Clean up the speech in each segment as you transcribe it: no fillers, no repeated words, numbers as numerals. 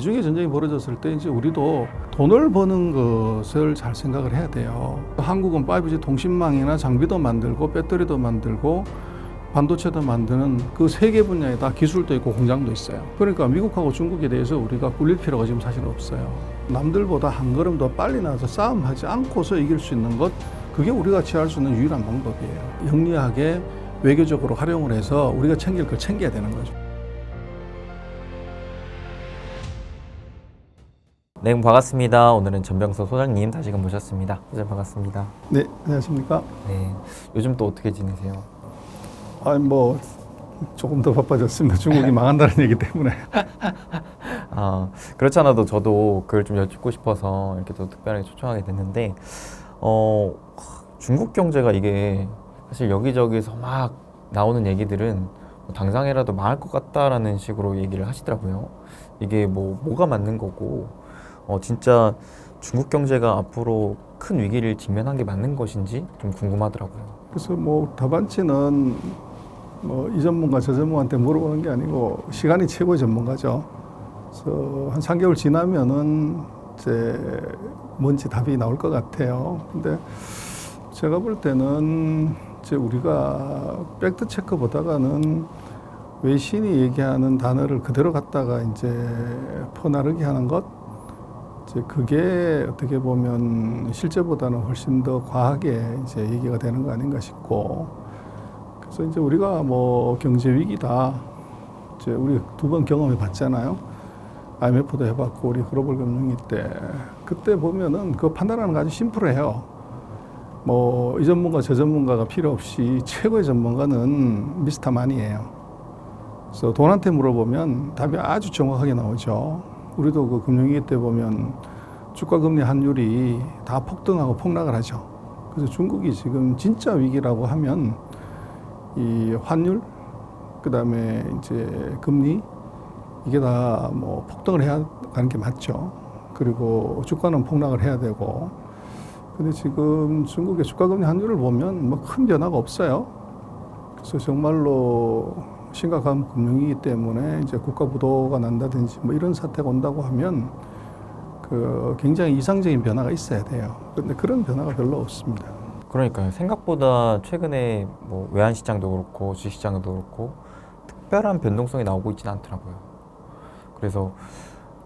미중의 전쟁이 벌어졌을 때 이제 우리도 돈을 버는 것을 잘 생각을 해야 돼요. 한국은 5G 통신망이나 장비도 만들고 배터리도 만들고 반도체도 만드는 그 세 개 분야에 다 기술도 있고 공장도 있어요. 그러니까 미국하고 중국에 대해서 우리가 꿀릴 필요가 지금 사실 없어요. 남들보다 한 걸음 더 빨리 나서 싸움하지 않고서 이길 수 있는 것, 그게 우리가 취할 수 있는 유일한 방법이에요. 영리하게 외교적으로 활용을 해서 우리가 챙길 걸 챙겨야 되는 거죠. 네, 반갑습니다. 오늘은 전병석 소장님 다시금 모셨습니다. 소장님 반갑습니다. 네, 안녕하십니까? 네, 요즘 또 어떻게 지내세요? 뭐 조금 더 바빠졌습니다. 중국이 망한다는 얘기 때문에. 그렇지 않아도 저도 그걸 좀 여쭙고 싶어서 이렇게 또 특별하게 초청하게 됐는데, 중국 경제가 이게 사실 여기저기서 막 나오는 얘기들은 당장이라도 망할 것 같다라는 식으로 얘기를 하시더라고요. 이게 뭐가 맞는 거고, 진짜 중국 경제가 앞으로 큰 위기를 직면한 게 맞는 것인지 좀 궁금하더라고요. 그래서 답안치는 이 전문가 저 전문가한테 물어보는 게 아니고 시간이 최고의 전문가죠. 그래서 한 3개월 지나면은 이제 뭔지 답이 나올 것 같아요. 근데 제가 볼 때는 이제 우리가 팩트 체크 보다가는 외신이 얘기하는 단어를 그대로 갖다가 이제 퍼나르게 하는 것, 이제 그게 어떻게 보면 실제보다는 훨씬 더 과하게 이제 얘기가 되는 거 아닌가 싶고, 그래서 이제 우리가 경제 위기다, 이제 우리 2번 경험해 봤잖아요. IMF도 해봤고 우리 글로벌 금융위 때, 그때 보면은 그 판단하는 거 아주 심플해요. 이 전문가 저 전문가가 필요 없이 최고의 전문가는 미스터 만이에요. 그래서 돈한테 물어보면 답이 아주 정확하게 나오죠. 우리도 그 금융위기 때 보면 주가 금리 환율이 다 폭등하고 폭락을 하죠. 그래서 중국이 지금 진짜 위기라고 하면 이 환율, 그다음에 이제 금리, 이게 다 폭등을 해야 가는 게 맞죠. 그리고 주가는 폭락을 해야 되고. 근데 지금 중국의 주가 금리 환율을 보면 큰 변화가 없어요. 그래서 정말로 심각한 금융위기 때문에 이제 국가 부도가 난다든지 이런 사태가 온다고 하면 굉장히 이상적인 변화가 있어야 돼요. 그런데 그런 변화가 별로 없습니다. 그러니까요. 생각보다 최근에 외환시장도 그렇고 주식시장도 그렇고 특별한 변동성이 나오고 있지는 않더라고요. 그래서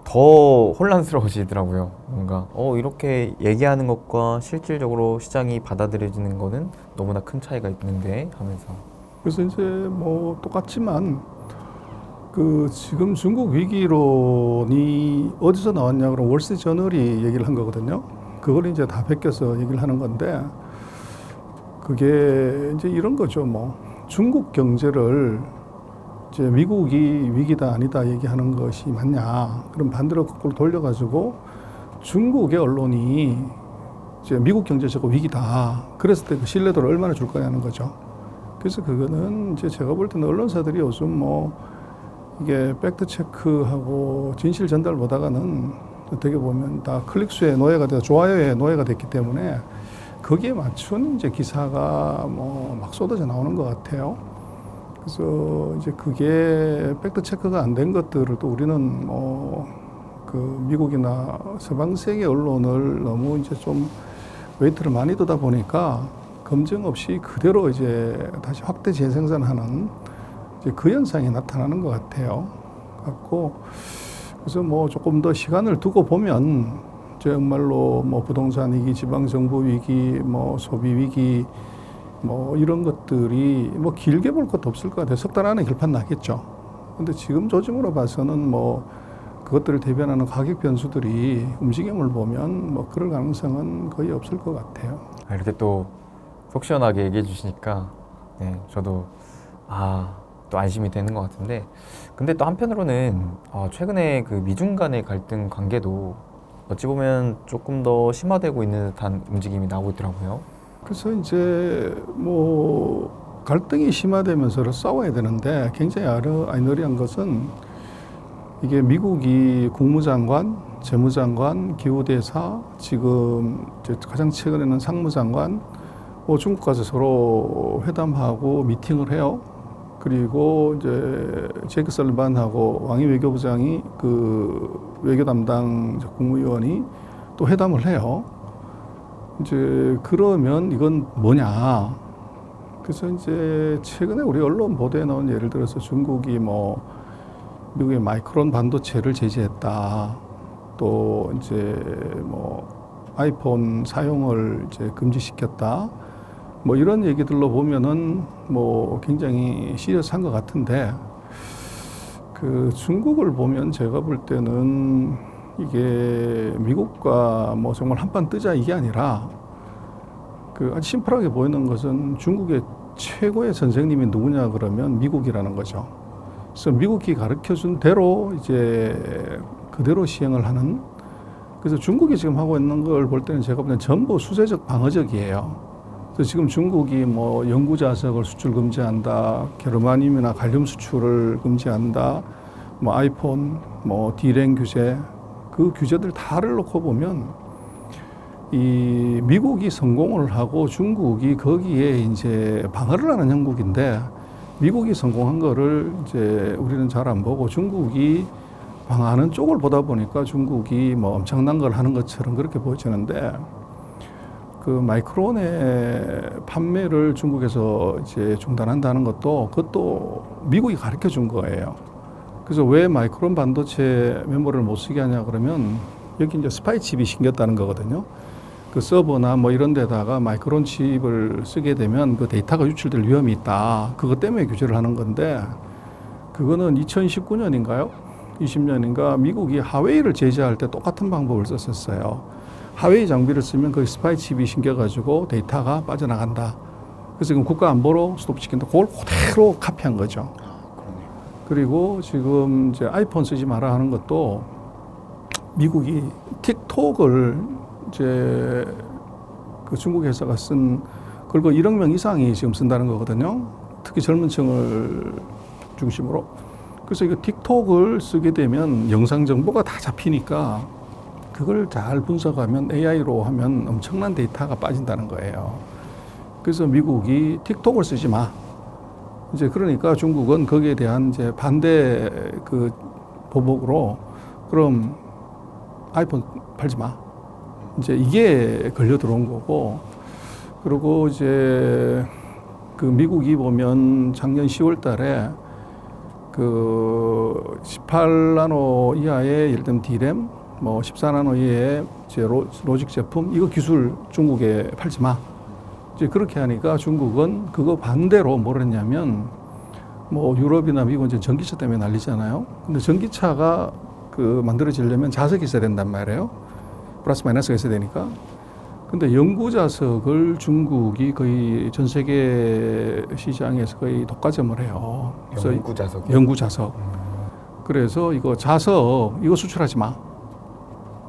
더 혼란스러워지더라고요. 뭔가 이렇게 얘기하는 것과 실질적으로 시장이 받아들여지는 거는 너무나 큰 차이가 있는데 하면서. 그래서 이제 똑같지만 지금 중국 위기론이 어디서 나왔냐 그러면 월스트리트저널이 얘기를 한 거거든요. 그걸 이제 다 베껴서 얘기를 하는 건데, 그게 이제 이런 거죠. 중국 경제를 이제 미국이 위기다 아니다 얘기하는 것이 맞냐? 그럼 반대로 거꾸로 돌려가지고 중국의 언론이 이제 미국 경제 저거 위기다. 그랬을 때 그 신뢰도를 얼마나 줄 거냐는 거죠. 그래서 그거는 이제 제가 볼 때는 언론사들이 요즘 이게 팩트 체크하고 진실 전달 보다가는 어떻게 보면 다 클릭수의 노예가 돼서 좋아요의 노예가 됐기 때문에 거기에 맞춘 이제 기사가 막 쏟아져 나오는 것 같아요. 그래서 이제 그게 팩트 체크가 안 된 것들을 또 우리는 미국이나 서방 세계 언론을 너무 이제 좀 웨이트를 많이 두다 보니까 검증 없이 그대로 이제 다시 확대 재생산하는 이제 그 현상이 나타나는 것 같아요. 그래서 조금 더 시간을 두고 보면 정말로 부동산 위기, 지방 정부 위기, 소비 위기, 이런 것들이 길게 볼 것도 없을 것 같아요. 석 달 안에 결판 나겠죠. 근데 지금 조짐으로 봐서는 그것들을 대변하는 가격 변수들이 움직임을 보면 그럴 가능성은 거의 없을 것 같아요. 이렇게 또 속 시원하게 얘기해 주시니까 네, 저도 또 안심이 되는 것 같은데, 근데 또 한편으로는 최근에 그 미중 간의 갈등 관계도 어찌 보면 조금 더 심화되고 있는 듯한 움직임이 나오고 있더라고요. 그래서 이제 갈등이 심화되면서 싸워야 되는데, 굉장히 아이러니한 것은 이게 미국이 국무장관, 재무장관, 기후대사, 지금 이제 가장 최근에는 상무장관, 중국 가서 서로 회담하고 미팅을 해요. 그리고 이제 제이크 설리반하고 왕이 외교부장이 외교 담당 국무위원이 또 회담을 해요. 이제 그러면 이건 뭐냐? 그래서 이제 최근에 우리 언론 보도에 나온 예를 들어서 중국이 뭐 미국의 마이크론 반도체를 제재했다. 또 이제 뭐 아이폰 사용을 이제 금지시켰다. 뭐 이런 얘기들로 보면은 뭐 굉장히 시리어스한 것 같은데 그 중국을 보면 제가 볼 때는 이게 미국과 뭐 정말 한판 뜨자 이게 아니라 그 아주 심플하게 보이는 것은 중국의 최고의 선생님이 누구냐 그러면 미국이라는 거죠. 그래서 미국이 가르쳐 준 대로 이제 그대로 시행을 하는. 그래서 중국이 지금 하고 있는 걸 볼 때는 제가 볼 때는 전부 수세적 방어적이에요. 그래서 지금 중국이 뭐 연구 자석을 수출 금지한다, 게르마늄이나 갈륨 수출을 금지한다, 뭐 아이폰, 뭐 D램 규제, 그 규제들 다를 놓고 보면 이 미국이 성공을 하고 중국이 거기에 이제 방어를 하는 형국인데 미국이 성공한 거를 이제 우리는 잘 안 보고 중국이 방어하는 쪽을 보다 보니까 중국이 뭐 엄청난 걸 하는 것처럼 그렇게 보여지는데 그 마이크론의 판매를 중국에서 이제 중단한다는 것도 그것도 미국이 가르쳐 준 거예요. 그래서 왜 마이크론 반도체 메모리를 못 쓰게 하냐 그러면 여기 이제 스파이 칩이 생겼다는 거거든요. 그 서버나 뭐 이런 데다가 마이크론 칩을 쓰게 되면 그 데이터가 유출될 위험이 있다. 그것 때문에 규제를 하는 건데 그거는 2019년인가요? 20년인가 미국이 하웨이를 제재할 때 똑같은 방법을 썼었어요. 하웨이 장비를 쓰면 그 스파이 칩이 생겨가지고 데이터가 빠져나간다. 그래서 지금 국가 안보로 스톱시킨다. 그걸 그대로 카피한 거죠. 그리고 지금 이제 아이폰 쓰지 마라 하는 것도 미국이 틱톡을 이제 그 중국 회사가 쓴 그리고 1억 명 이상이 지금 쓴다는 거거든요. 특히 젊은 층을 중심으로. 그래서 이거 틱톡을 쓰게 되면 영상 정보가 다 잡히니까 그걸 잘 분석하면 AI로 하면 엄청난 데이터가 빠진다는 거예요. 그래서 미국이 틱톡을 쓰지 마. 이제 그러니까 중국은 거기에 대한 이제 반대 그 보복으로 그럼 아이폰 팔지 마. 이제 이게 걸려 들어온 거고. 그리고 이제 그 미국이 보면 작년 10월 달에 그 18나노 이하의 예를 들면 D램 뭐 14나노 이하의 이제 로직 제품 이거 기술 중국에 팔지 마. 이제 그렇게 하니까 중국은 그거 반대로 뭘 했냐면 뭐 유럽이나 미국은 이제 전기차 때문에 난리잖아요. 근데 전기차가 그 만들어지려면 자석이 있어야 된단 말이에요. 플러스 마이너스가 있어야 되니까. 근데 연구 자석을 중국이 거의 전 세계 시장에서 거의 독과점을 해요. 그래서 연구 자석. 연구 자석. 그래서 이거 자석 이거 수출하지 마.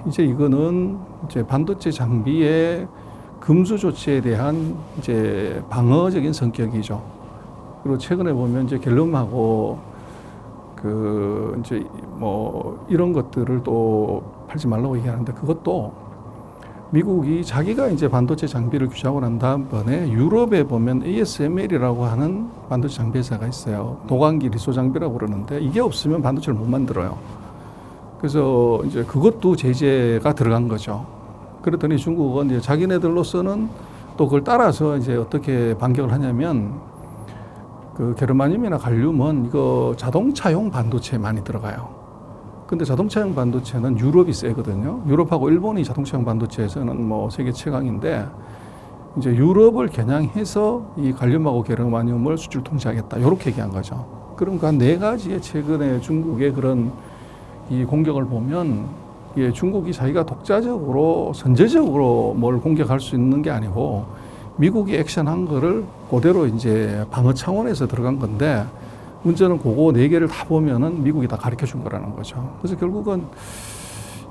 이제 이거는 이제 반도체 장비의 금수 조치에 대한 이제 방어적인 성격이죠. 그리고 최근에 보면 이제 갤럼하고 그 이제 뭐 이런 것들을 또 팔지 말라고 얘기하는데 그것도 미국이 자기가 이제 반도체 장비를 규제하고 난 다음번에 유럽에 보면 ASML이라고 하는 반도체 장비 회사가 있어요. 도광기 리소 장비라고 그러는데 이게 없으면 반도체를 못 만들어요. 그래서 이제 그것도 제재가 들어간 거죠. 그랬더니 중국은 이제 자기네들로서는 또 그걸 따라서 이제 어떻게 반격을 하냐면 그 게르마늄이나 갈륨은 이거 자동차용 반도체에 많이 들어가요. 근데 자동차용 반도체는 유럽이 세거든요. 유럽하고 일본이 자동차용 반도체에서는 뭐 세계 최강인데 이제 유럽을 겨냥해서 이 갈륨하고 게르마늄을 수출 통제하겠다. 이렇게 얘기한 거죠. 그럼 그 한 네 가지의 최근에 중국의 그런 이 공격을 보면 예, 중국이 자기가 독자적으로 선제적으로 뭘 공격할 수 있는 게 아니고 미국이 액션한 거를 그대로 이제 방어 차원에서 들어간 건데 문제는 그거 네 개를 다 보면은 미국이 다 가르쳐 준 거라는 거죠. 그래서 결국은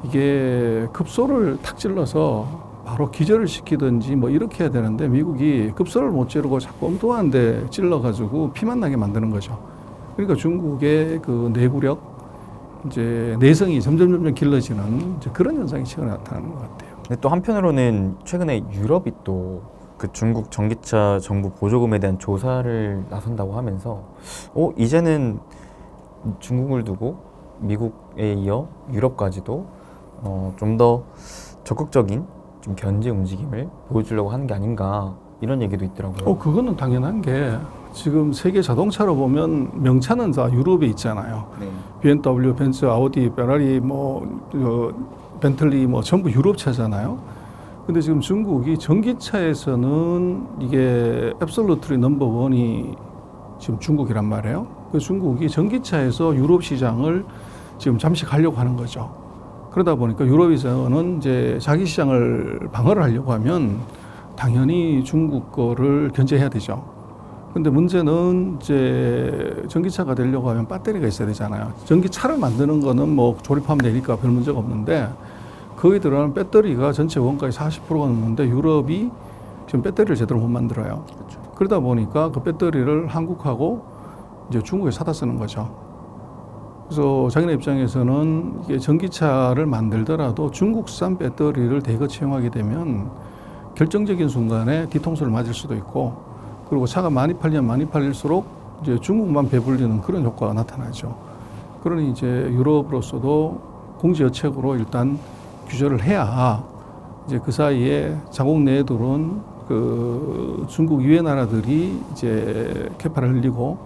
이게 급소를 탁 찔러서 바로 기절을 시키든지 뭐 이렇게 해야 되는데 미국이 급소를 못 찌르고 자꾸 엉뚱한 데 찔러가지고 피만 나게 만드는 거죠. 그러니까 중국의 그 내구력 이제 내성이 점점 길러지는 이제 그런 현상이 최근에 나타나는 것 같아요. 근데 또 한편으로는 최근에 유럽이 또 그 중국 전기차 정부 보조금에 대한 조사를 나선다고 하면서 이제는 중국을 두고 미국에 이어 유럽까지도 좀 더 적극적인 좀 견제 움직임을 보여주려고 하는 게 아닌가 이런 얘기도 있더라고요. 그거는 당연한 게 지금 세계 자동차로 보면 명차는 다 유럽에 있잖아요. 네. BMW, 벤츠, 아우디, 페라리, 벤틀리 전부 유럽 차잖아요. 근데 지금 중국이 전기차에서는 이게 앱솔루트리 넘버 원이 지금 중국이란 말이에요. 그 중국이 전기차에서 유럽 시장을 지금 잠시 가려고 하는 거죠. 그러다 보니까 유럽에서는 이제 자기 시장을 방어를 하려고 하면 당연히 중국 거를 견제해야 되죠. 근데 문제는 이제 전기차가 되려고 하면 배터리가 있어야 되잖아요. 전기차를 만드는 거는 조립하면 되니까 별 문제가 없는데 거기 들어가는 배터리가 전체 원가의 40%가 넘는데 유럽이 지금 배터리를 제대로 못 만들어요. 그렇죠. 그러다 보니까 그 배터리를 한국하고 이제 중국에 사다 쓰는 거죠. 그래서 자기네 입장에서는 이게 전기차를 만들더라도 중국산 배터리를 대거 채용하게 되면 결정적인 순간에 뒤통수를 맞을 수도 있고 그리고 차가 많이 팔리면 많이 팔릴수록 이제 중국만 배불리는 그런 효과가 나타나죠. 그러니 이제 유럽으로서도 공제여책으로 일단 규제를 해야 이제 그 사이에 자국 내에 들어온 그 중국 이외 나라들이 이제 캐파를 흘리고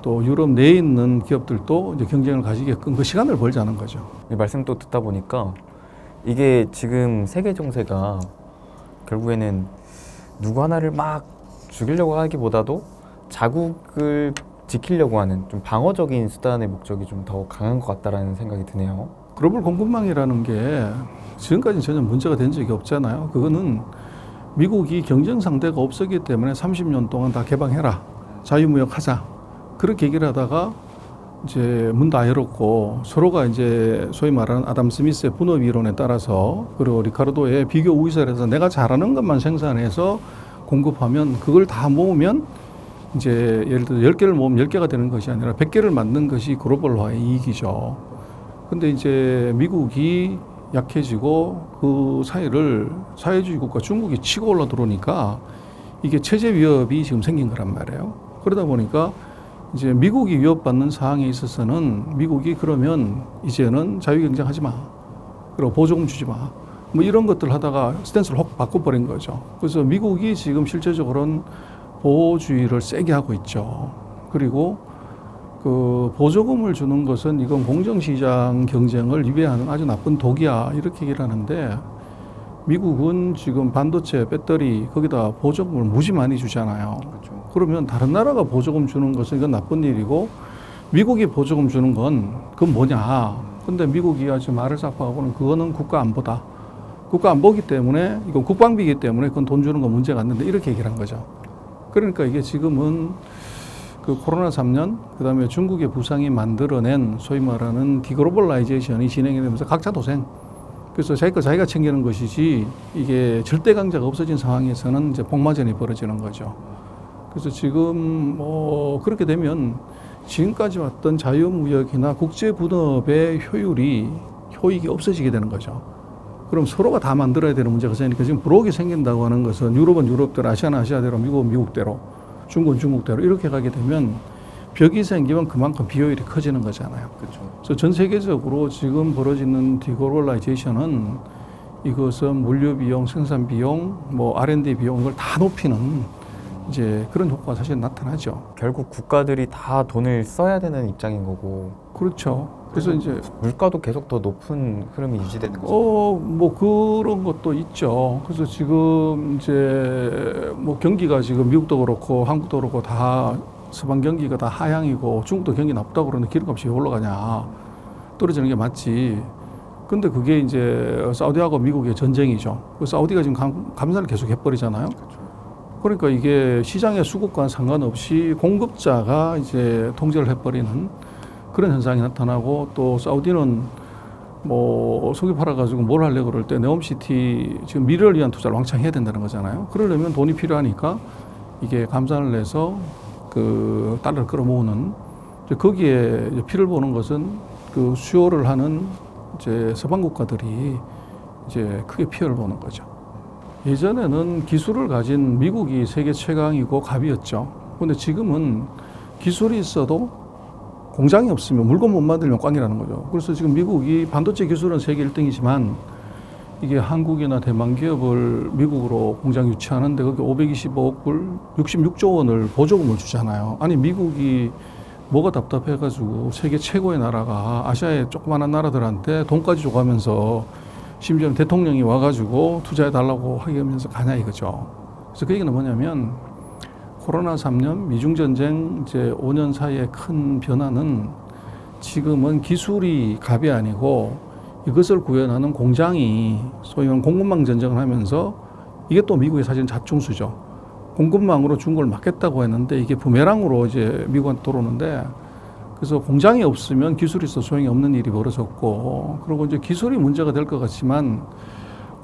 또 유럽 내에 있는 기업들도 이제 경쟁을 가지게끔 그 시간을 벌자는 거죠. 이 말씀 또 듣다 보니까 이게 지금 세계 정세가 결국에는 누구 하나를 막 죽이려고 하기보다도 자국을 지키려고 하는 좀 방어적인 수단의 목적이 좀 더 강한 것 같다라는 생각이 드네요. 글로벌 공급망이라는 게 지금까지 전혀 문제가 된 적이 없잖아요. 그거는 미국이 경쟁 상대가 없었기 때문에 30년 동안 다 개방해라. 자유무역 하자. 그렇게 얘기를 하다가 이제 문 다 열었고 서로가 이제 소위 말하는 아담 스미스의 분업 이론에 따라서 그리고 리카르도의 비교 우위설에서 내가 잘하는 것만 생산해서 공급하면 그걸 다 모으면 이제 예를 들어 10개를 모으면 10개가 되는 것이 아니라 100개를 만든 것이 글로벌화의 이익이죠. 근데 이제 미국이 약해지고 그 사이를 사회주의 국가 중국이 치고 올라 들어오니까 이게 체제 위협이 지금 생긴 거란 말이에요. 그러다 보니까 이제 미국이 위협받는 상황에 있어서는 미국이 그러면 이제는 자유경쟁하지 마. 그리고 보조금 주지 마. 이런 것들 하다가 스탠스를 확 바꿔버린 거죠. 그래서 미국이 지금 실제적으로는 보호주의를 세게 하고 있죠. 그리고 그 보조금을 주는 것은 이건 공정시장 경쟁을 위배하는 아주 나쁜 독이야. 이렇게 얘기를 하는데 미국은 지금 반도체, 배터리 거기다 보조금을 무지 많이 주잖아요. 그렇죠. 그러면 다른 나라가 보조금 주는 것은 이건 나쁜 일이고 미국이 보조금 주는 건 그건 뭐냐. 근데 미국이 아주 말을 싹바하고는 그거는 국가 안보다. 국가 안보기 때문에 이건 국방비이기 때문에 그건 돈 주는 건 문제가 안 된다. 이렇게 얘기를 한 거죠. 그러니까 이게 지금은 그 코로나 3년 그다음에 중국의 부상이 만들어낸 소위 말하는 디글로벌라이제이션이 진행이 되면서 각자 도생. 그래서 자기 거 자기가 챙기는 것이지 이게 절대 강자가 없어진 상황에서는 이제 복마전이 벌어지는 거죠. 그래서 지금 그렇게 되면 지금까지 왔던 자유무역이나 국제분업의 효익이 없어지게 되는 거죠. 그럼 서로가 다 만들어야 되는 문제가 생기니까 지금 브록이 생긴다고 하는 것은 유럽은 유럽대로, 아시아는 아시아대로, 미국은 미국대로, 중국은 중국대로 이렇게 가게 되면 벽이 생기면 그만큼 비효율이 커지는 거잖아요. 그렇죠. 그래서 전 세계적으로 지금 벌어지는 디글로벌라이제이션은 이것은 물류 비용, 생산 비용, R&D 비용 이걸 다 높이는 이제 그런 효과가 사실 나타나죠. 결국 국가들이 다 돈을 써야 되는 입장인 거고. 그렇죠. 그래서 이제 물가도 계속 더 높은 흐름이 유지되는 거죠. 그런 것도 있죠. 그래서 지금 이제 경기가 지금 미국도 그렇고 한국도 그렇고 다 서방 경기가 다 하향이고 중국도 경기 나쁘다고 그러는데 기름값이 왜 올라가냐. 떨어지는 게 맞지. 근데 그게 이제 사우디하고 미국의 전쟁이죠. 사우디가 지금 감산을 계속 해버리잖아요. 그렇죠. 그러니까 이게 시장의 수급과는 상관없이 공급자가 이제 통제를 해버리는 그런 현상이 나타나고 또 사우디는 석유 팔아가지고 뭘 하려고 그럴 때 네옴시티 지금 미래를 위한 투자를 왕창 해야 된다는 거잖아요. 그러려면 돈이 필요하니까 이게 감산을 해서 그 달러를 끌어모으는 거기에 이제 피를 보는 것은 그 수요를 하는 이제 서방 국가들이 이제 크게 피해를 보는 거죠. 예전에는 기술을 가진 미국이 세계 최강이고 갑이었죠. 근데 지금은 기술이 있어도 공장이 없으면 물건 못 만들면 꽝이라는 거죠. 그래서 지금 미국이 반도체 기술은 세계 1등이지만 이게 한국이나 대만 기업을 미국으로 공장 유치하는데 거기 525억 불, 66조 원을 보조금을 주잖아요. 아니 미국이 뭐가 답답해가지고 세계 최고의 나라가 아시아의 조그마한 나라들한테 돈까지 줘가면서 심지어 대통령이 와가지고 투자해달라고 하면서 가냐 이거죠. 그래서 그 얘기는 뭐냐면 코로나 3년, 미중전쟁 이제 5년 사이의 큰 변화는 지금은 기술이 값이 아니고 이것을 구현하는 공장이 소위 말하는 공급망 전쟁을 하면서 이게 또 미국의 사실 자충수죠. 공급망으로 중국을 막겠다고 했는데 이게 부메랑으로 이제 미국한테 들어오는데 그래서 공장이 없으면 기술이 있어 소용이 없는 일이 벌어졌고 그리고 이제 기술이 문제가 될 것 같지만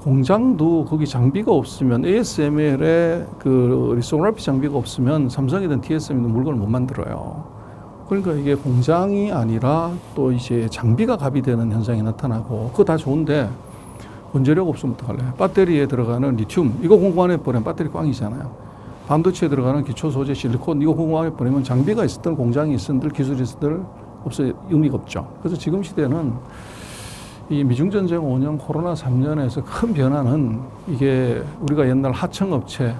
공장도 거기 장비가 없으면 ASML의 그 리소그래피 장비가 없으면 삼성이든 TSM이든 물건을 못 만들어요. 그러니까 이게 공장이 아니라 또 이제 장비가 값이 되는 현상이 나타나고 그거 다 좋은데 원재료가 없으면 어떡할래? 배터리에 들어가는 리튬 이거 공급안 해버리면 배터리 꽝이잖아요. 반도체에 들어가는 기초 소재 실리콘 이거 공급안 해버리면 장비가 있었던 공장이 있었던 기술이 있었던 없어 의미가 없죠. 그래서 지금 시대는 이 미중전쟁 5년, 코로나 3년에서 큰 변화는 이게 우리가 옛날 하청업체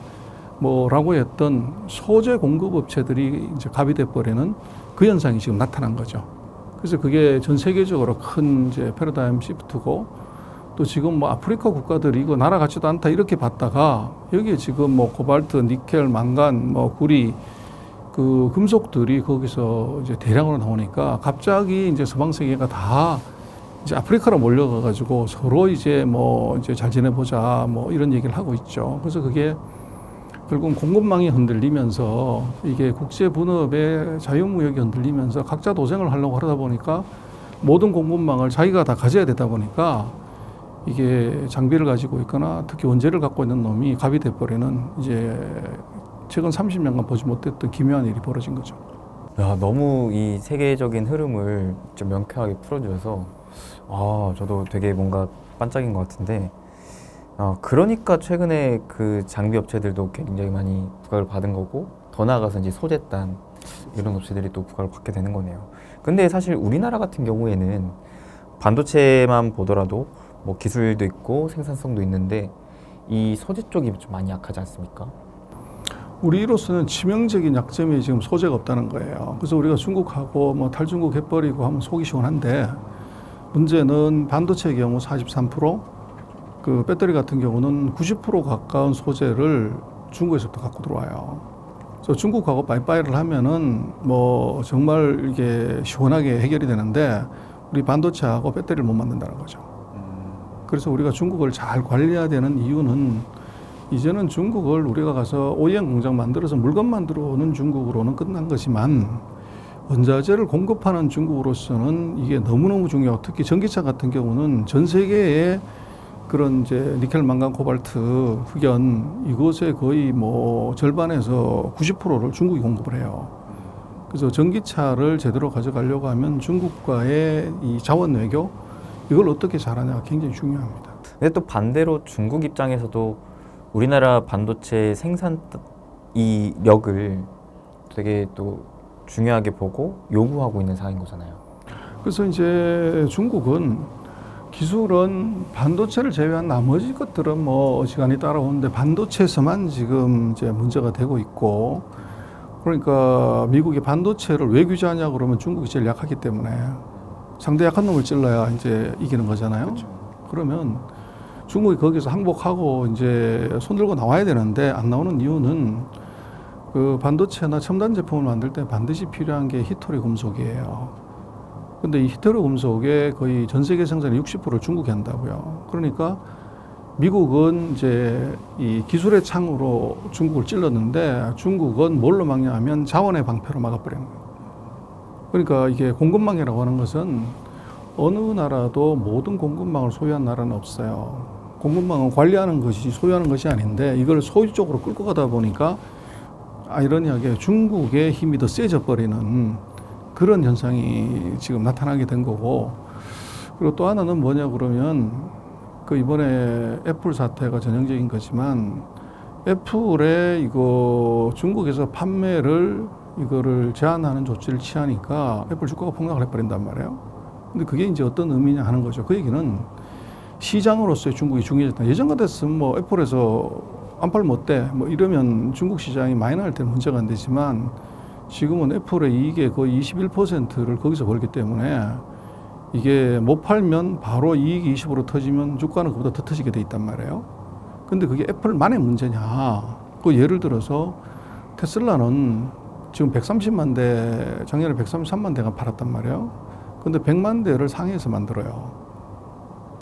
뭐라고 했던 소재 공급업체들이 이제 갑이 돼버리는 그 현상이 지금 나타난 거죠. 그래서 그게 전 세계적으로 큰 이제 패러다임 시프트고 또 지금 뭐 아프리카 국가들이 이거 나라 같지도 않다 이렇게 봤다가 여기에 지금 뭐 코발트, 니켈, 망간, 뭐 구리 그 금속들이 거기서 이제 대량으로 나오니까 갑자기 이제 서방 세계가 다 이제 아프리카로 몰려가가지고 서로 이제 뭐 이제 잘 지내보자 뭐 이런 얘기를 하고 있죠. 그래서 그게 결국은 공급망이 흔들리면서 이게 국제 분업의 자유무역이 흔들리면서 각자 도생을 하려고 하다 보니까 모든 공급망을 자기가 다 가져야 되다 보니까 이게 장비를 가지고 있거나 특히 원재를 갖고 있는 놈이 갑이 돼버리는 이제 최근 30년간 보지 못했던 기묘한 일이 벌어진 거죠. 야, 너무 이 세계적인 흐름을 좀 명쾌하게 풀어주셔서 저도 되게 뭔가 반짝인 것 같은데 그러니까 최근에 그 장비 업체들도 굉장히 많이 부각을 받은 거고 더 나아가서 이제 소재단 이런 업체들이 또 부각을 받게 되는 거네요. 근데 사실 우리나라 같은 경우에는 반도체만 보더라도 뭐 기술도 있고 생산성도 있는데 이 소재 쪽이 좀 많이 약하지 않습니까? 우리로서는 치명적인 약점이 지금 소재가 없다는 거예요. 그래서 우리가 중국하고 뭐 탈중국 해버리고 하면 속이 시원한데 문제는 반도체의 경우 43%, 그 배터리 같은 경우는 90% 가까운 소재를 중국에서부터 갖고 들어와요. 그래서 중국하고 빠이빠이를 하면은 뭐 정말 이게 시원하게 해결이 되는데 우리 반도체하고 배터리를 못 만든다는 거죠. 그래서 우리가 중국을 잘 관리해야 되는 이유는 이제는 중국을 우리가 가서 OEM 공장 만들어서 물건 만들어 오는 중국으로는 끝난 거지만 원자재를 공급하는 중국으로서는 이게 너무너무 중요하고 특히 전기차 같은 경우는 전 세계에 그런 이제 니켈, 망간, 코발트, 흑연 이것의 거의 뭐 절반에서 90%를 중국이 공급을 해요. 그래서 전기차를 제대로 가져가려고 하면 중국과의 이 자원 외교 이걸 어떻게 잘하냐가 굉장히 중요합니다. 근데 또 반대로 중국 입장에서도 우리나라 반도체 생산 이 력을 되게 또 중요하게 보고 요구하고 있는 상황인 거잖아요. 그래서 이제 중국은 기술은 반도체를 제외한 나머지 것들은 뭐 시간이 따라오는데 반도체에서만 지금 이제 문제가 되고 있고 그러니까 미국이 반도체를 왜 규제하냐 그러면 중국이 제일 약하기 때문에 상대 약한 놈을 찔러야 이제 이기는 거잖아요. 그렇죠. 그러면 중국이 거기서 항복하고 이제 손들고 나와야 되는데 안 나오는 이유는 그 반도체나 첨단 제품을 만들 때 반드시 필요한 게 히토리 금속이에요. 근데 이 히토리 금속의 거의 전 세계 생산의 60%를 중국이 한다고요. 그러니까 미국은 이제 이 기술의 창으로 중국을 찔렀는데 중국은 뭘로 막냐 하면 자원의 방패로 막아버리는 거예요. 그러니까 이게 공급망이라고 하는 것은 어느 나라도 모든 공급망을 소유한 나라는 없어요. 공급망은 관리하는 것이 소유하는 것이 아닌데 이걸 소유 쪽으로 끌고 가다 보니까 아이러니하게 중국의 힘이 더 세져 버리는 그런 현상이 지금 나타나게 된 거고 그리고 또 하나는 뭐냐 그러면 그 이번에 애플 사태가 전형적인 거지만 애플의 이거 중국에서 판매를 이거를 제한하는 조치를 취하니까 애플 주가가 폭락을 해버린단 말이에요. 근데 그게 이제 어떤 의미냐 하는 거죠. 그 얘기는 시장으로서의 중국이 중요해졌다. 예전 같았으면 뭐 애플에서 안 팔면 어때? 뭐 이러면 중국 시장이 많이 나올 때는 문제가 안 되지만 지금은 애플의 이익의 거의 21%를 거기서 벌기 때문에 이게 못 팔면 바로 이익이 20% 터지면 주가는 그보다 더 터지게 돼 있단 말이에요. 근데 그게 애플만의 문제냐? 그 예를 들어서 테슬라는 지금 130만 대, 작년에 133만 대가 팔았단 말이에요. 근데 100만 대를 상해에서 만들어요.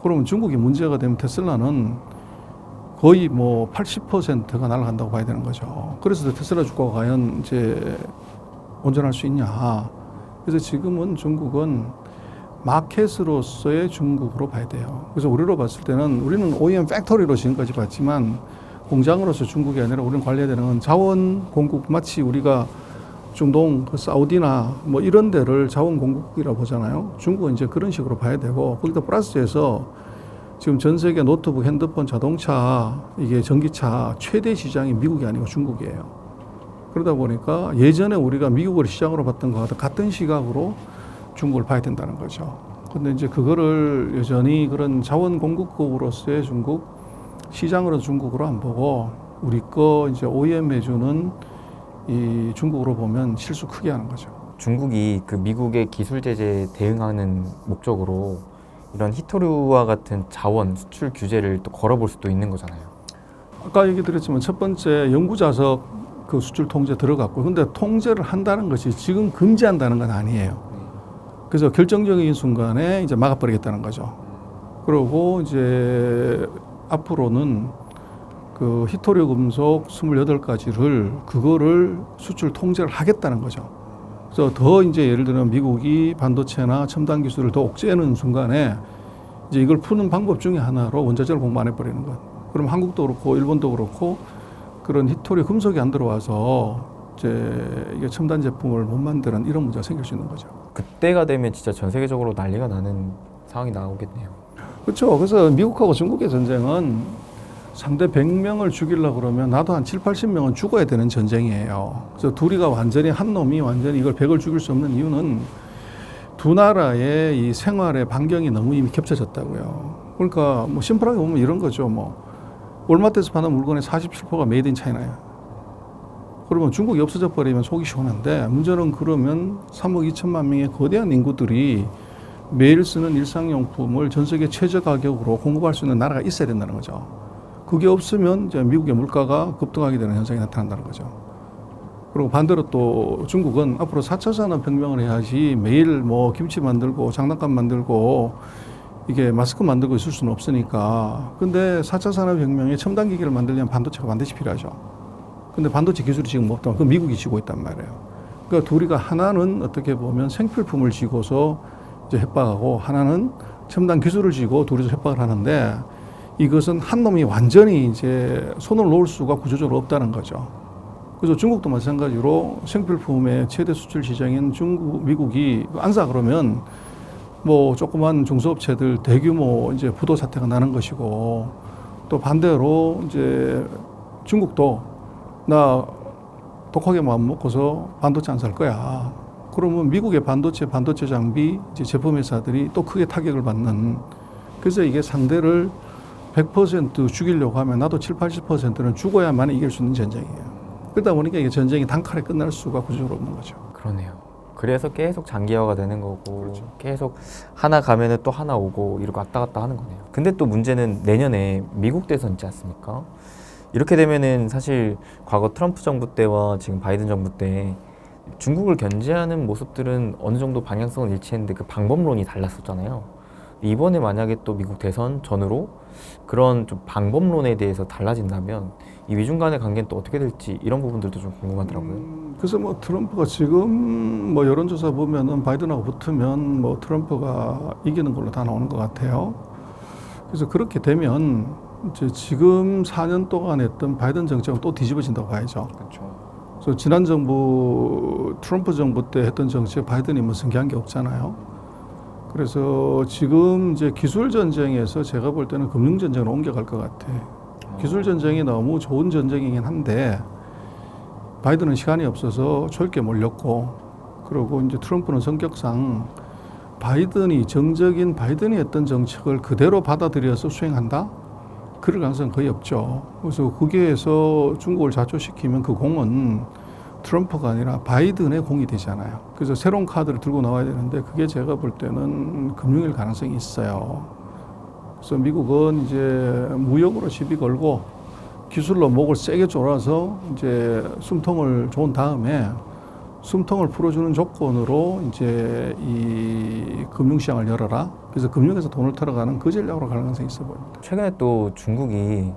그러면 중국이 문제가 되면 테슬라는 거의 뭐 80%가 날아간다고 봐야 되는 거죠. 그래서 테슬라 주가가 과연 이제 온전할 수 있냐. 그래서 지금은 중국은 마켓으로서의 중국으로 봐야 돼요. 그래서 우리로 봤을 때는 우리는 OEM 팩토리로 지금까지 봤지만 공장으로서 중국이 아니라 우리는 관리해야 되는 건 자원 공급. 마치 우리가 중동, 사우디나 뭐 이런 데를 자원 공급이라고 보잖아요. 중국은 이제 그런 식으로 봐야 되고, 거기다 플러스해서 지금 전 세계 노트북, 핸드폰, 자동차, 이게 전기차 최대 시장이 미국이 아니고 중국이에요. 그러다 보니까 예전에 우리가 미국을 시장으로 봤던 것과 같은 시각으로 중국을 봐야 된다는 거죠. 근데 이제 그거를 여전히 그런 자원 공급국으로서의 중국, 시장으로 중국으로 안 보고 우리 거 이제 OEM 해주는 이 중국으로 보면 실수 크게 하는 거죠. 중국이 그 미국의 기술 제재에 대응하는 목적으로 이런 히토류와 같은 자원 수출 규제를 또 걸어볼 수도 있는 거잖아요. 아까 얘기 드렸지만 첫 번째 영구자석 그 수출 통제 들어갔고, 근데 통제를 한다는 것이 지금 금지한다는 건 아니에요. 그래서 결정적인 순간에 이제 막아버리겠다는 거죠. 그리고 이제 앞으로는 그 히토류 금속 28가지를 그거를 수출 통제를 하겠다는 거죠. 그래서 더 이제 예를 들면 미국이 반도체나 첨단 기술을 더 옥죄는 순간에 이제 이걸 푸는 방법 중에 하나로 원자재를 공부 안 해버리는 것. 그럼 한국도 그렇고 일본도 그렇고 그런 히토류 금속이 안 들어와서 이제 이게 첨단 제품을 못 만드는 이런 문제가 생길 수 있는 거죠. 그때가 되면 진짜 전 세계적으로 난리가 나는 상황이 나오겠네요. 그렇죠. 그래서 미국하고 중국의 전쟁은 상대 100명을 죽이려고 그러면 나도 한 7, 80명은 죽어야 되는 전쟁이에요. 그래서 둘이가 완전히 한 놈이 완전히 이걸 100을 죽일 수 없는 이유는 두 나라의 이 생활의 반경이 너무 이미 겹쳐졌다고요. 그러니까 뭐 심플하게 보면 이런 거죠. 뭐 월마트에서 파는 물건의 47%가 메이드 인 차이나예요. 그러면 중국이 없어져 버리면 속이 시원한데, 문제는 그러면 3억 2천만 명의 거대한 인구들이 매일 쓰는 일상용품을 전 세계 최저 가격으로 공급할 수 있는 나라가 있어야 된다는 거죠. 그게 없으면 이제 미국의 물가가 급등하게 되는 현상이 나타난다는 거죠. 그리고 반대로 또 중국은 앞으로 4차 산업혁명을 해야지 매일 뭐 김치 만들고 장난감 만들고 이게 마스크 만들고 있을 수는 없으니까. 근데 4차 산업혁명에 첨단 기기를 만들려면 반도체가 반드시 필요하죠. 근데 반도체 기술이 지금 없다면 그 미국이 지고 있단 말이에요. 그러니까 둘이가 하나는 어떻게 보면 생필품을 지고서 이제 협박하고, 하나는 첨단 기술을 지고 둘이서 협박을 하는데, 이것은 한 놈이 완전히 이제 손을 놓을 수가 구조적으로 없다는 거죠. 그래서 중국도 마찬가지로 생필품의 최대 수출 시장인 미국이 안 사 그러면 뭐 조그만 중소업체들 대규모 이제 부도 사태가 나는 것이고, 또 반대로 이제 중국도 나 독하게 마음 먹고서 반도체 안 살 거야. 그러면 미국의 반도체 장비 이제 제품 회사들이 또 크게 타격을 받는. 그래서 이게 상대를 100% 죽이려고 하면 나도 7, 80%는 죽어야만 이길 수 있는 전쟁이에요. 그러다 보니까 이게 전쟁이 단칼에 끝날 수가 구조적으로 없는 거죠. 그러네요. 그래서 계속 장기화가 되는 거고, 그렇죠. 계속 하나 가면은 또 하나 오고 이렇게 왔다 갔다 하는 거네요. 근데 또 문제는 내년에 미국 대선 있지 않습니까? 이렇게 되면은 사실 과거 트럼프 정부 때와 지금 바이든 정부 때 중국을 견제하는 모습들은 어느 정도 방향성은 일치했는데 그 방법론이 달랐었잖아요. 이번에 만약에 또 미국 대선 전후로 그런 좀 방법론에 대해서 달라진다면 이 미중 간의 관계는 또 어떻게 될지 이런 부분들도 좀 궁금하더라고요. 그래서 뭐 트럼프가 지금 뭐 여론조사 보면은 바이든하고 붙으면 뭐 트럼프가 이기는 걸로 다 나오는 것 같아요. 그래서 그렇게 되면 이제 지금 4년 동안 했던 바이든 정책은 또 뒤집어진다고 봐야죠. 그렇죠. 그래서 지난 정부 트럼프 정부 때 했던 정책 바이든이 뭐 승계한 게 없잖아요. 그래서 지금 이제 기술 전쟁에서 제가 볼 때는 금융 전쟁으로 옮겨갈 것 같아. 기술 전쟁이 너무 좋은 전쟁이긴 한데 바이든은 시간이 없어서 초읽게 몰렸고, 그리고 이제 트럼프는 성격상 바이든이 정적인 바이든이 했던 정책을 그대로 받아들여서 수행한다? 그럴 가능성은 거의 없죠. 그래서 거기에서 중국을 자초시키면 그 공은 트럼프가 아니라 바이든의 공이 되잖아요. 그래서 새로운 카드를 들고 나와야 되는데 그게 제가 볼 때는 금융일 가능성이 있어요. 그래서 미국은 이제 무역으로 시비 걸고 기술로 목을 세게 졸아서 이제 숨통을 좋은 다음에 숨통을 풀어주는 조건으로 이제 이 금융시장을 열어라. 그래서 금융에서 돈을 털어가는 그 전략으로 갈 가능성이 있어 보입니다. 최근에 또 중국이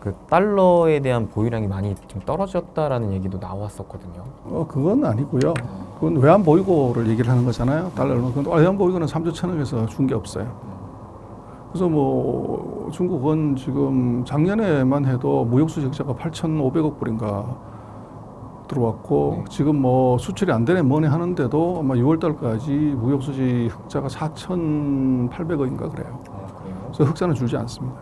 그 달러에 대한 보유량이 많이 좀 떨어졌다라는 얘기도 나왔었거든요. 그건 아니고요. 그건 외환 보유고를 얘기를 하는 거잖아요. 달러는. 근데 외환 보유고는 3조 1천억에서 준 게 없어요. 그래서 뭐 중국은 지금 작년에만 해도 무역수지 흑자가 8,500억 불인가 들어왔고, 지금 뭐 수출이 안 되네 뭐네 하는데도 아마 6월 달까지 무역수지 흑자가 4,800억인가 그래요. 그래서 흑자는 줄지 않습니다.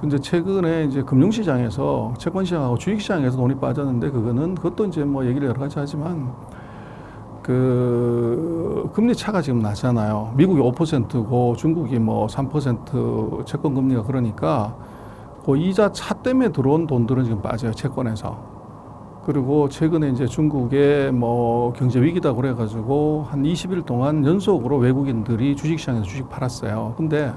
근데 최근에 이제 금융시장에서 채권시장하고 주식시장에서 돈이 빠졌는데 그것도 이제 뭐 얘기를 여러 가지 하지만 그 금리 차가 지금 나잖아요. 미국이 5%고 중국이 뭐 3% 채권 금리가, 그러니까 그 이자 차 때문에 들어온 돈들은 지금 빠져요, 채권에서. 그리고 최근에 이제 중국의 뭐 경제 위기다 그래가지고 한 20일 동안 연속으로 외국인들이 주식시장에서 주식 팔았어요. 근데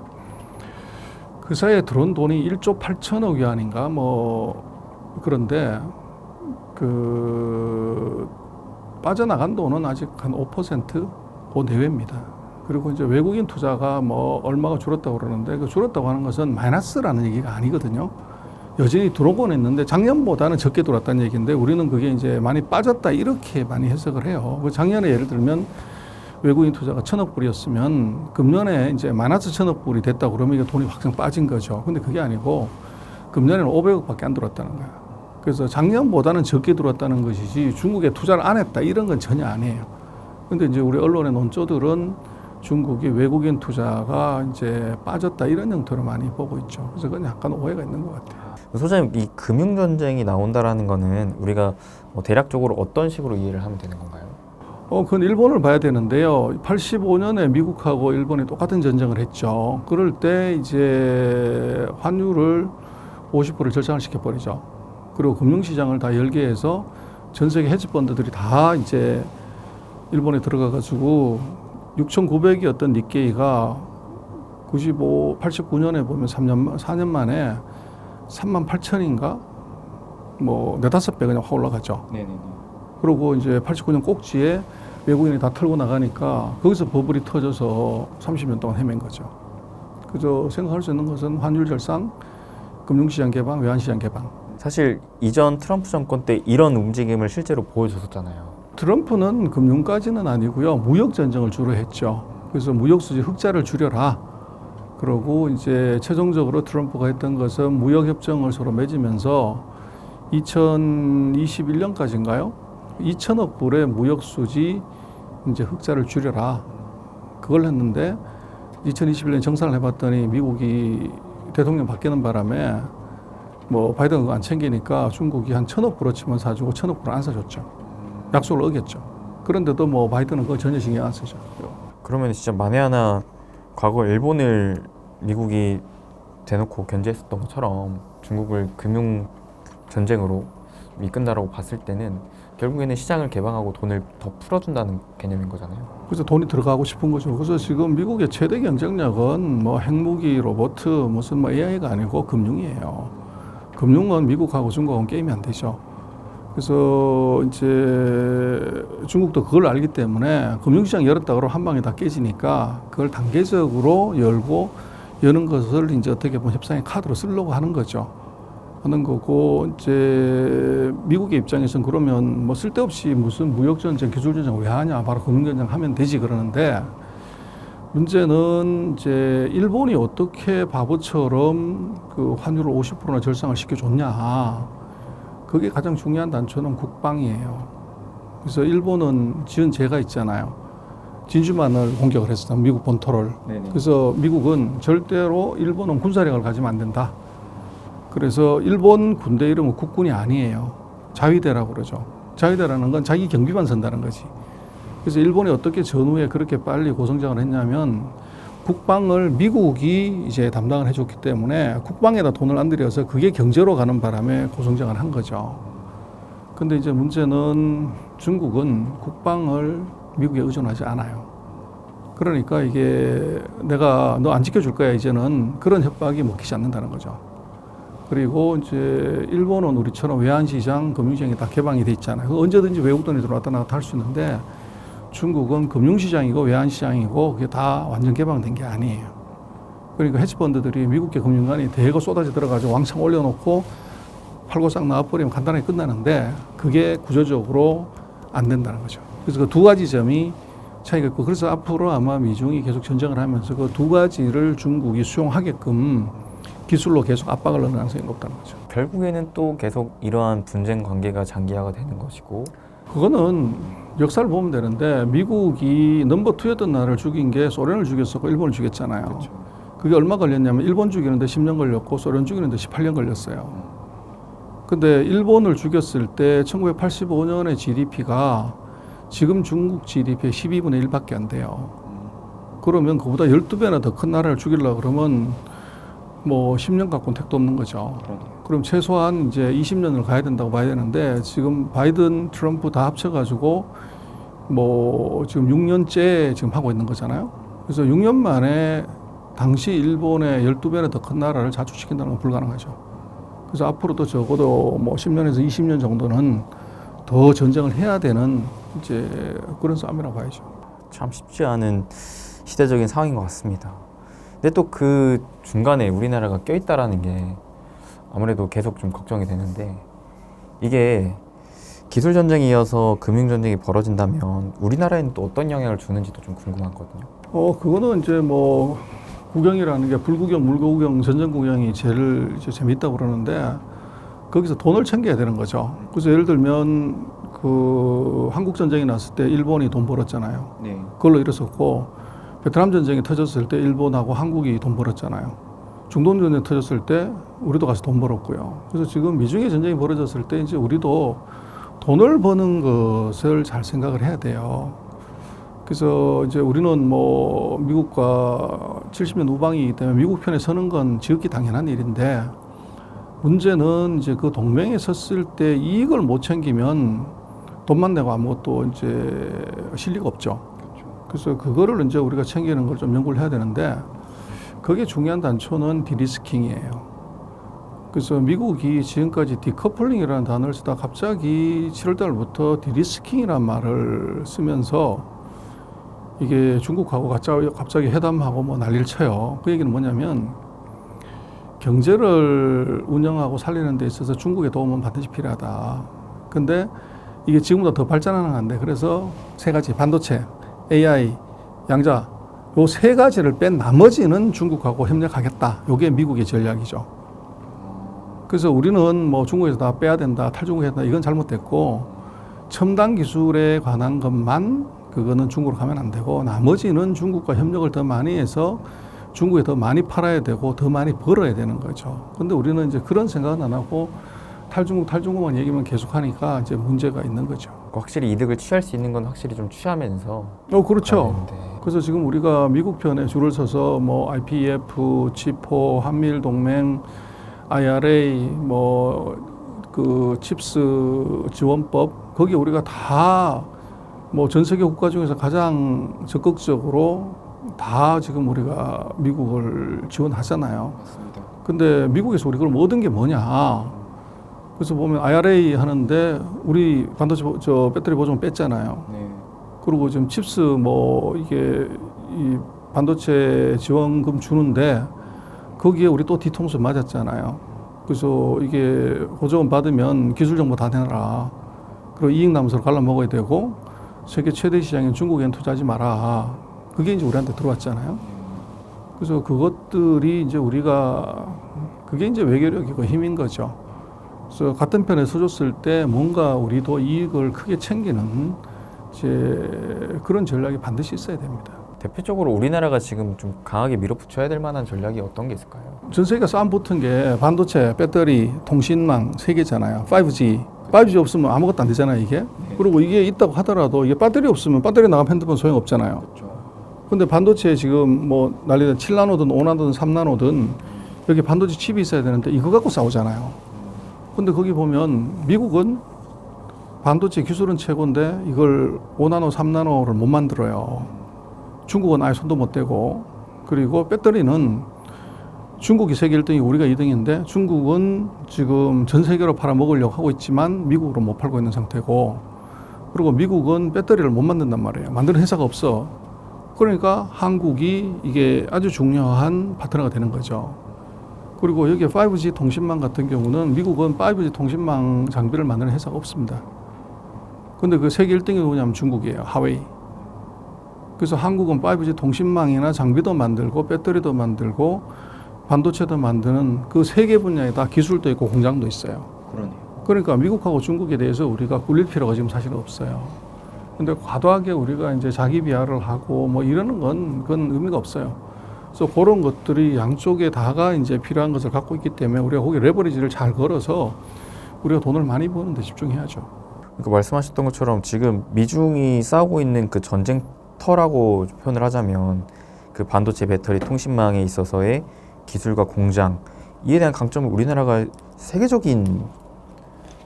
그 사이에 들어온 돈이 1조 8천억 위안인가 뭐, 그런데 그 빠져나간 돈은 아직 한 5% 그 내외입니다. 그리고 이제 외국인 투자가 뭐 얼마가 줄었다고 그러는데 그 줄었다고 하는 것은 마이너스라는 얘기가 아니거든요. 여전히 들어오고는 있는데 작년보다는 적게 들어왔다는 얘기인데 우리는 그게 이제 많이 빠졌다 이렇게 많이 해석을 해요. 그 작년에 예를 들면 외국인 투자가 1,000억 불이었으면 금년에 이제 마이너스 1,000억 불이 됐다 그러면 이게 돈이 확 빠진 거죠. 근데 그게 아니고 금년에는 500억밖에 안 들어왔다는 거예요. 그래서 작년보다는 적게 들어왔다는 것이지 중국에 투자를 안 했다 이런 건 전혀 아니에요. 근데 이제 우리 언론의 논조들은 중국이 외국인 투자가 이제 빠졌다 이런 형태로 많이 보고 있죠. 그래서 그건 약간 오해가 있는 것 같아요. 소장님, 이 금융전쟁이 나온다라는 거는 우리가 뭐 대략적으로 어떤 식으로 이해를 하면 되는 건가요? 그건 일본을 봐야 되는데요. 85년에 미국하고 일본이 똑같은 전쟁을 했죠. 그럴 때 이제 환율을 50%를 절상을 시켜버리죠. 그리고 금융시장을 다 열게 해서 전 세계 헤지펀드들이 다 이제 일본에 들어가가지고 6,900이었던 니케이가 89년에 보면 4년 만에 38,000인가? 뭐, 4-5배 그냥 확 올라갔죠. 네네네. 그리고 이제 89년 꼭지에 외국인이 다 털고 나가니까 거기서 버블이 터져서 30년 동안 헤맨 거죠. 그저 생각할 수 있는 것은 환율 절상, 금융시장 개방, 외환시장 개방. 사실 이전 트럼프 정권 때 이런 움직임을 실제로 보여줬었잖아요. 트럼프는 금융까지는 아니고요. 무역 전쟁을 주로 했죠. 그래서 무역 수지 흑자를 줄여라. 그러고 이제 최종적으로 트럼프가 했던 것은 무역 협정을 서로 맺으면서 2021년까지인가요? 2천억 불의 무역 수지 이제 흑자를 줄여라. 그걸 했는데 2021년 정산을 해봤더니 미국이 대통령 바뀌는 바람에 뭐 바이든 그거 안 챙기니까 중국이 한 1,000억 불어치만 사주고 1,000억 불 안 사줬죠. 약속을 어겼죠. 그런데도 뭐 바이든은 그거 전혀 신경 안 쓰죠. 그러면 진짜 만에 하나 과거 일본을 미국이 대놓고 견제했었던 것처럼 중국을 금융 전쟁으로 이끈다라고 봤을 때는 결국에는 시장을 개방하고 돈을 더 풀어준다는 개념인 거잖아요. 그래서 돈이 들어가고 싶은 거죠. 그래서 지금 미국의 최대 경쟁력은 뭐 핵무기, 로봇, 무슨 뭐 AI가 아니고 금융이에요. 금융은 미국하고 중국은 게임이 안 되죠. 그래서 이제 중국도 그걸 알기 때문에 금융시장 열었다 그러면 한 방에 다 깨지니까 그걸 단계적으로 열고 여는 것을 이제 어떻게 보면 협상의 카드로 쓰려고 하는 거죠. 하는 거고 이제 미국의 입장에서는 그러면 뭐 쓸데없이 무슨 무역전쟁, 기술전쟁 왜 하냐, 바로 금융전쟁 하면 되지 그러는데 문제는 이제 일본이 어떻게 바보처럼 그 환율을 50%나 절상을 시켜줬냐. 그게 가장 중요한 단초는 국방이에요. 그래서 일본은 지은 죄가 있잖아요. 진주만을 공격을 했어, 미국 본토를. 네네. 그래서 미국은 절대로 일본은 군사력을 가지면 안 된다. 그래서 일본 군대 이름은 국군이 아니에요. 자위대라고 그러죠. 자위대라는 건 자기 경비만 선다는 거지. 그래서 일본이 어떻게 전후에 그렇게 빨리 고성장을 했냐면 국방을 미국이 이제 담당을 해줬기 때문에 국방에다 돈을 안 들여서 그게 경제로 가는 바람에 고성장을 한 거죠. 근데 이제 문제는 중국은 국방을 미국에 의존하지 않아요. 그러니까 이게 내가 너 안 지켜줄 거야 이제는 그런 협박이 먹히지 않는다는 거죠. 그리고 이제 일본은 우리처럼 외환시장, 금융시장이 다 개방이 돼 있잖아요. 언제든지 외국 돈이 들어왔다 나갔다 할 수 있는데 중국은 금융시장이고 외환시장이고 그게 다 완전 개방된 게 아니에요. 그러니까 헤지펀드들이 미국계 금융관이 대거 쏟아져 들어가지고 왕창 올려놓고 팔고 싹 나와버리면 간단하게 끝나는데 그게 구조적으로 안 된다는 거죠. 그래서 그 두 가지 점이 차이가 있고 그래서 앞으로 아마 미중이 계속 전쟁을 하면서 그 두 가지를 중국이 수용하게끔 기술로 계속 압박을 넣는 가능성이 높다는 거죠. 결국에는 또 계속 이러한 분쟁 관계가 장기화가 되는 것이고 그거는 역사를 보면 되는데 미국이 넘버 2였던 나라를 죽인 게 소련을 죽였었고 일본을 죽였잖아요. 그렇죠. 그게 얼마 걸렸냐면 일본 죽이는데 10년 걸렸고 소련 죽이는데 18년 걸렸어요. 근데 일본을 죽였을 때 1985년의 GDP가 지금 중국 GDP의 12분의 1밖에 안 돼요. 그러면 그보다 12배나 더 큰 나라를 죽이려고 그러면 뭐 10년 갖고는 택도 없는 거죠. 그럼 최소한 이제 20년을 가야 된다고 봐야 되는데 지금 바이든, 트럼프 다 합쳐가지고 뭐 지금 6년째 지금 하고 있는 거잖아요. 그래서 6년 만에 당시 일본의 12배나 더 큰 나라를 자축시킨다는 건 불가능하죠. 그래서 앞으로도 적어도 뭐 10년에서 20년 정도는 더 전쟁을 해야 되는 이제 그런 싸움이라고 봐야죠. 참 쉽지 않은 시대적인 상황인 것 같습니다. 근데 또 그 중간에 우리나라가 껴있다라는 게 아무래도 계속 좀 걱정이 되는데 이게 기술 전쟁이 이어서 금융 전쟁이 벌어진다면 우리나라에는 또 어떤 영향을 주는지도 좀 궁금하거든요. 그거는 이제 뭐 구경이라는 게 불구경, 물구경, 전쟁 구경이 제일 이제 재밌다고 그러는데 거기서 돈을 챙겨야 되는 거죠. 그래서 예를 들면 그 한국 전쟁이 났을 때 일본이 돈 벌었잖아요. 네. 그걸로 일었었고 베트남 전쟁이 터졌을 때 일본하고 한국이 돈 벌었잖아요. 중동 전쟁이 터졌을 때 우리도 가서 돈 벌었고요. 그래서 지금 미중의 전쟁이 벌어졌을 때 이제 우리도 돈을 버는 것을 잘 생각을 해야 돼요. 그래서 이제 우리는 뭐 미국과 70년 우방이기 때문에 미국 편에 서는 건 지극히 당연한 일인데 문제는 이제 그 동맹에 섰을 때 이익을 못 챙기면 돈만 내고 아무것도 이제 실리가 없죠. 그래서 그거를 이제 우리가 챙기는 걸 좀 연구를 해야 되는데 거기에 중요한 단초는 디리스킹이에요. 그래서 미국이 지금까지 디커플링이라는 단어를 쓰다 갑자기 7월 달부터 디리스킹이라는 말을 쓰면서 이게 중국하고 갑자기 회담하고 뭐 난리를 쳐요. 그 얘기는 뭐냐면 경제를 운영하고 살리는 데 있어서 중국의 도움은 반드시 필요하다. 근데 이게 지금보다 더 발전하는 건데 그래서 세 가지 반도체, AI, 양자 요 세 가지를 뺀 나머지는 중국하고 협력하겠다. 요게 미국의 전략이죠. 그래서 우리는 뭐 중국에서 다 빼야 된다, 탈중국해야 된다 이건 잘못됐고 첨단 기술에 관한 것만 그거는 중국으로 가면 안 되고 나머지는 중국과 협력을 더 많이 해서 중국에 더 많이 팔아야 되고 더 많이 벌어야 되는 거죠. 근데 우리는 이제 그런 생각은 안 하고 탈중국만 얘기만 계속 하니까 이제 문제가 있는 거죠. 확실히 이득을 취할 수 있는 건 확실히 좀 취하면서 그렇죠. 그래서 지금 우리가 미국 편에 줄을 서서 뭐 IPEF, 치포, 한미일 동맹, IRA, 뭐 그 칩스 지원법 거기에 우리가 다 뭐 전 세계 국가 중에서 가장 적극적으로 다 지금 우리가 미국을 지원하잖아요. 맞습니다. 근데 미국에서 우리 그걸 얻은 게 뭐냐? 그래서 보면 IRA 하는데 우리 반도체 배터리 보조금 뺐잖아요. 네. 그리고 지금 칩스 뭐 이게 이 반도체 지원금 주는데 거기에 우리 또 뒤통수 맞았잖아요. 그래서 이게 보조금 받으면 기술 정보 다 내놔라. 그리고 이익 남서를 갈라 먹어야 되고 세계 최대 시장인 중국엔 투자하지 마라. 그게 이제 우리한테 들어왔잖아요. 그래서 그것들이 이제 우리가 그게 이제 외교력이고 힘인 거죠. 그래서 같은 편에 서줬을 때 뭔가 우리도 이익을 크게 챙기는 이제 그런 전략이 반드시 있어야 됩니다. 대표적으로 우리나라가 지금 좀 강하게 밀어붙여야 될 만한 전략이 어떤 게 있을까요? 전 세계가 싸움 붙은 게 반도체, 배터리, 통신망 세 개잖아요. 5G 5G 없으면 아무것도 안 되잖아요, 이게. 그리고 이게 있다고 하더라도 이게 배터리 없으면 배터리 나가면 핸드폰 소용 없잖아요. 근데 반도체 지금 뭐 난리는 7나노든 5나노든 3나노든 여기 반도체 칩이 있어야 되는데 이거 갖고 싸우잖아요. 근데 거기 보면 미국은 반도체 기술은 최고인데 이걸 5나노, 3나노를 못 만들어요. 중국은 아예 손도 못 대고, 그리고 배터리는 중국이 세계 1등이고 우리가 2등인데 중국은 지금 전 세계로 팔아먹으려고 하고 있지만 미국으로 못 팔고 있는 상태고, 그리고 미국은 배터리를 못 만든단 말이에요. 만드는 회사가 없어. 그러니까 한국이 이게 아주 중요한 파트너가 되는 거죠. 그리고 여기 5G 통신망 같은 경우는 미국은 5G 통신망 장비를 만드는 회사가 없습니다. 근데 그 세계 1등이 누구냐면 중국이에요. 하웨이. 그래서 한국은 5G 통신망이나 장비도 만들고 배터리도 만들고 반도체도 만드는 그 세 개 분야에 다 기술도 있고 공장도 있어요. 그러네요. 그러니까 미국하고 중국에 대해서 우리가 굴릴 필요가 지금 사실 없어요. 근데 과도하게 우리가 이제 자기 비하를 하고 뭐 이러는 건 그건 의미가 없어요. 그래서 그런 것들이 양쪽에 다가 이제 필요한 것을 갖고 있기 때문에 우리가 거기 레버리지를 잘 걸어서 우리가 돈을 많이 버는 데 집중해야죠. 그러니까 말씀하셨던 것처럼 지금 미중이 싸우고 있는 그 전쟁터라고 표현을 하자면 그 반도체 배터리 통신망에 있어서의 기술과 공장 이에 대한 강점을 우리나라가 세계적인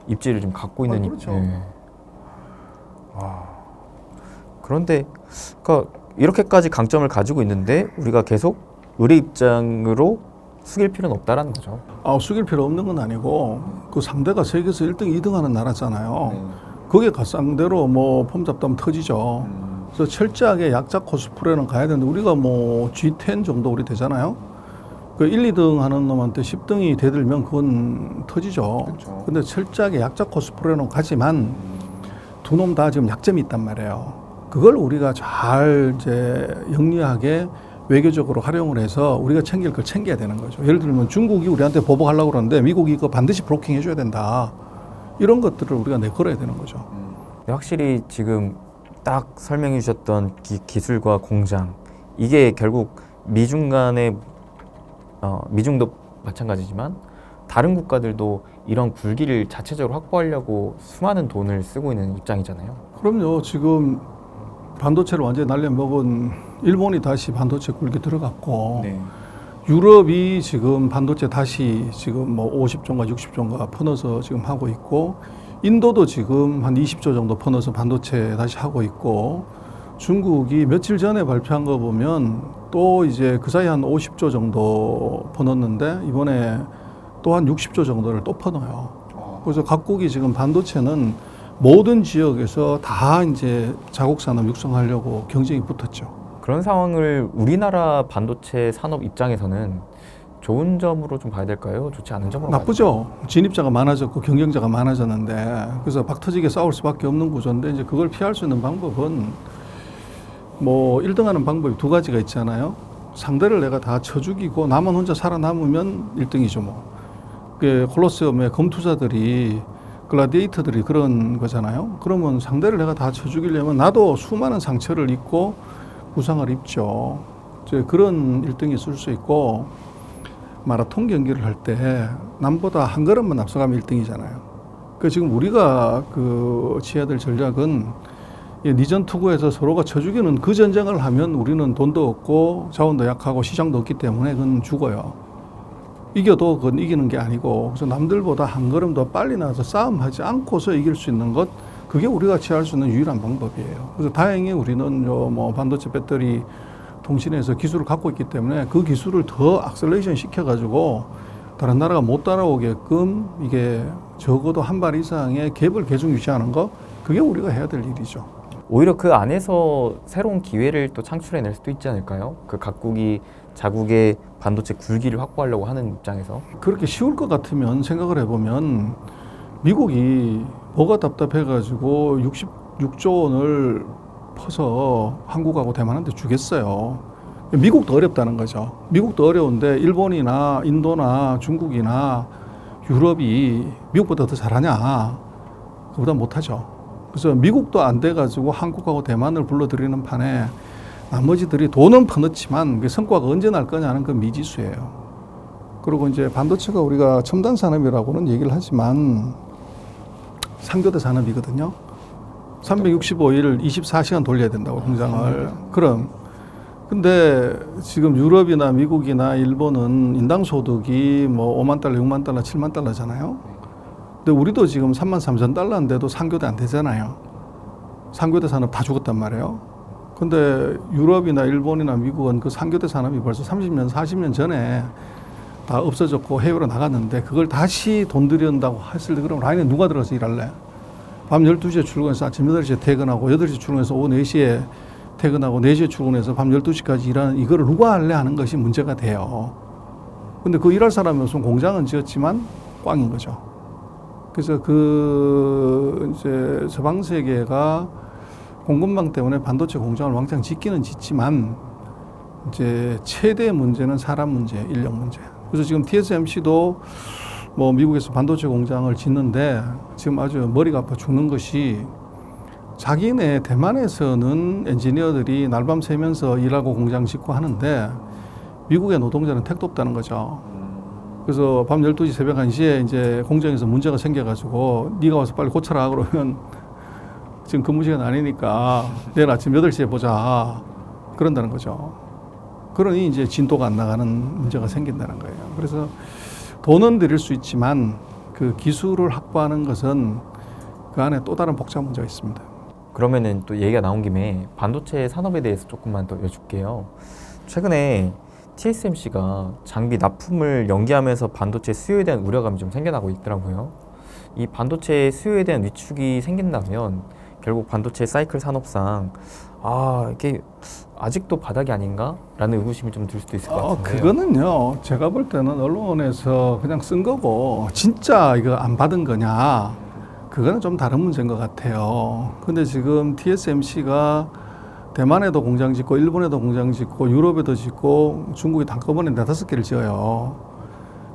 입지를 좀 갖고 있는 그렇죠. 그런데 그러니까 이렇게까지 강점을 가지고 있는데 우리가 계속 의뢰 입장으로 숙일 필요는 없다라는 거죠. 숙일 필요 없는 건 아니고 그 상대가 세계에서 1등, 2등 하는 나라잖아요. 거기에 갓상대로 뭐 폼 잡다면 터지죠. 그래서 철저하게 약자 코스프레는 가야 되는데 우리가 뭐 G10 정도 우리 되잖아요. 그 1, 2등 하는 놈한테 10등이 대들면 그건 터지죠. 그렇죠. 근데 철저하게 약자 코스프레는 가지만 두 놈 다 지금 약점이 있단 말이에요. 그걸 우리가 잘 이제 영리하게 외교적으로 활용을 해서 우리가 챙길 걸 챙겨야 되는 거죠. 예를 들면 중국이 우리한테 보복하려고 그러는데 미국이 그거 반드시 브로킹 해줘야 된다. 이런 것들을 우리가 내걸어야 되는 거죠. 확실히 지금 딱 설명해 주셨던 기술과 공장 이게 결국 미중 간의 미중도 마찬가지지만 다른 국가들도 이런 굴기를 자체적으로 확보하려고 수많은 돈을 쓰고 있는 입장이잖아요. 그럼요. 지금 반도체를 완전히 날려먹은 일본이 다시 반도체 굴기 들어갔고 유럽이 지금 반도체 다시 지금 뭐 50조인가 60조인가 퍼넣어서 지금 하고 있고 인도도 지금 한 20조 정도 퍼넣어서 반도체 다시 하고 있고 중국이 며칠 전에 발표한 거 보면 또 이제 그 사이 한 50조 정도 퍼넣었는데 이번에 또 한 60조 정도를 또 퍼넣어요. 그래서 각국이 지금 반도체는 모든 지역에서 다 이제 자국 산업 육성하려고 경쟁이 붙었죠. 그런 상황을 우리나라 반도체 산업 입장에서는 좋은 점으로 좀 봐야 될까요? 좋지 않은 점으로 나쁘죠. 진입자가 많아졌고 경쟁자가 많아졌는데 그래서 박터지게 싸울 수밖에 없는 구조인데 이제 그걸 피할 수 있는 방법은 뭐 1등하는 방법이 두 가지가 있잖아요. 상대를 내가 다 쳐 죽이고 나만 혼자 살아남으면 1등이죠 뭐. 그 콜로세움의 검투자들이 글라디에이터들이 그런 거잖아요. 그러면 상대를 내가 다 쳐 죽이려면 나도 수많은 상처를 입고 부상을 입죠. 이제 그런 1등이 있을 수 있고 마라톤 경기를 할 때 남보다 한 걸음만 앞서가면 1등이잖아요. 그 지금 우리가 그 취해야 될 전략은 니전 투구에서 서로가 쳐 죽이는 그 전쟁을 하면 우리는 돈도 없고 자원도 약하고 시장도 없기 때문에 그건 죽어요. 이겨도 그건 이기는 게 아니고 그래서 남들보다 한 걸음 더 빨리 나와서 싸움하지 않고서 이길 수 있는 것 그게 우리가 취할 수 있는 유일한 방법이에요. 그래서 다행히 우리는 뭐 반도체 배터리 통신에서 기술을 갖고 있기 때문에 그 기술을 더 악셀레이션 시켜가지고 다른 나라가 못 따라오게끔 이게 적어도 한 발 이상의 갭을 계속 유지하는 거 그게 우리가 해야 될 일이죠. 오히려 그 안에서 새로운 기회를 또 창출해낼 수도 있지 않을까요? 그 각국이 자국의 반도체 굴기를 확보하려고 하는 입장에서 그렇게 쉬울 것 같으면 생각을 해보면 미국이 뭐가 답답해가지고 66조 원을 퍼서 한국하고 대만한테 주겠어요. 미국도 어렵다는 거죠. 미국도 어려운데 일본이나 인도나 중국이나 유럽이 미국보다 더 잘하냐? 그보다 못하죠. 그래서 미국도 안 돼가지고 한국하고 대만을 불러들이는 판에 나머지들이 돈은 퍼넣지만 그 성과가 언제 날 거냐는 그 미지수예요. 그리고 이제 반도체가 우리가 첨단 산업이라고는 얘기를 하지만 상교대 산업이거든요. 365일 24시간 돌려야 된다고 공장을. 그럼 근데 지금 유럽이나 미국이나 일본은 인당 소득이 뭐 5만 달러, 6만 달러, 7만 달러잖아요. 근데 우리도 지금 3만 3천 달러인데도 상교대 안 되잖아요. 상교대 산업 다 죽었단 말이에요. 근데 유럽이나 일본이나 미국은 그 상교대 산업이 벌써 30년, 40년 전에 다 없어졌고 해외로 나갔는데 그걸 다시 돈 들인다고 했을 때 그럼 라인에 누가 들어가서 일할래? 밤 12시에 출근해서 아침 8시에 퇴근하고 8시에 출근해서 오후 4시에 퇴근하고 4시에 출근해서 밤 12시까지 일하는 이거를 누가 할래 하는 것이 문제가 돼요. 근데 그 일할 사람이 없으면 공장은 지었지만 꽝인 거죠. 그래서 그 이제 서방 세계가 공급망 때문에 반도체 공장을 왕창 짓기는 짓지만 이제 최대 문제는 사람 문제, 인력 문제. 그래서 지금 TSMC도 뭐 미국에서 반도체 공장을 짓는데 지금 아주 머리가 아파 죽는 것이 자기네 대만에서는 엔지니어들이 날밤 새면서 일하고 공장 짓고 하는데 미국의 노동자는 택도 없다는 거죠. 그래서 밤 12시 새벽 1시에 이제 공장에서 문제가 생겨가지고 네가 와서 빨리 고쳐라 그러면 지금 근무 시간 아니니까 내일 아침 8시에 보자 그런다는 거죠. 그러니 이제 진도가 안 나가는 문제가 생긴다는 거예요. 그래서 돈은 들일 수 있지만 그 기술을 확보하는 것은 그 안에 또 다른 복잡 문제가 있습니다. 그러면은 또 얘기가 나온 김에 반도체 산업에 대해서 조금만 더 여쭐게요. 최근에 TSMC가 장비 납품을 연기하면서 반도체 수요에 대한 우려감이 좀 생겨나고 있더라고요. 이 반도체 수요에 대한 위축이 생긴다면 결국 반도체 사이클 산업상 이게 아직도 바닥이 아닌가? 라는 의구심이 좀 들 수도 있을 것 같은데요. 그거는요, 제가 볼 때는 언론에서 그냥 쓴 거고, 진짜 이거 안 받은 거냐, 그거는 좀 다른 문제인 것 같아요. 근데 지금 TSMC가 대만에도 공장 짓고, 일본에도 공장 짓고, 유럽에도 짓고, 중국이 한꺼번에 4-5개를 지어요.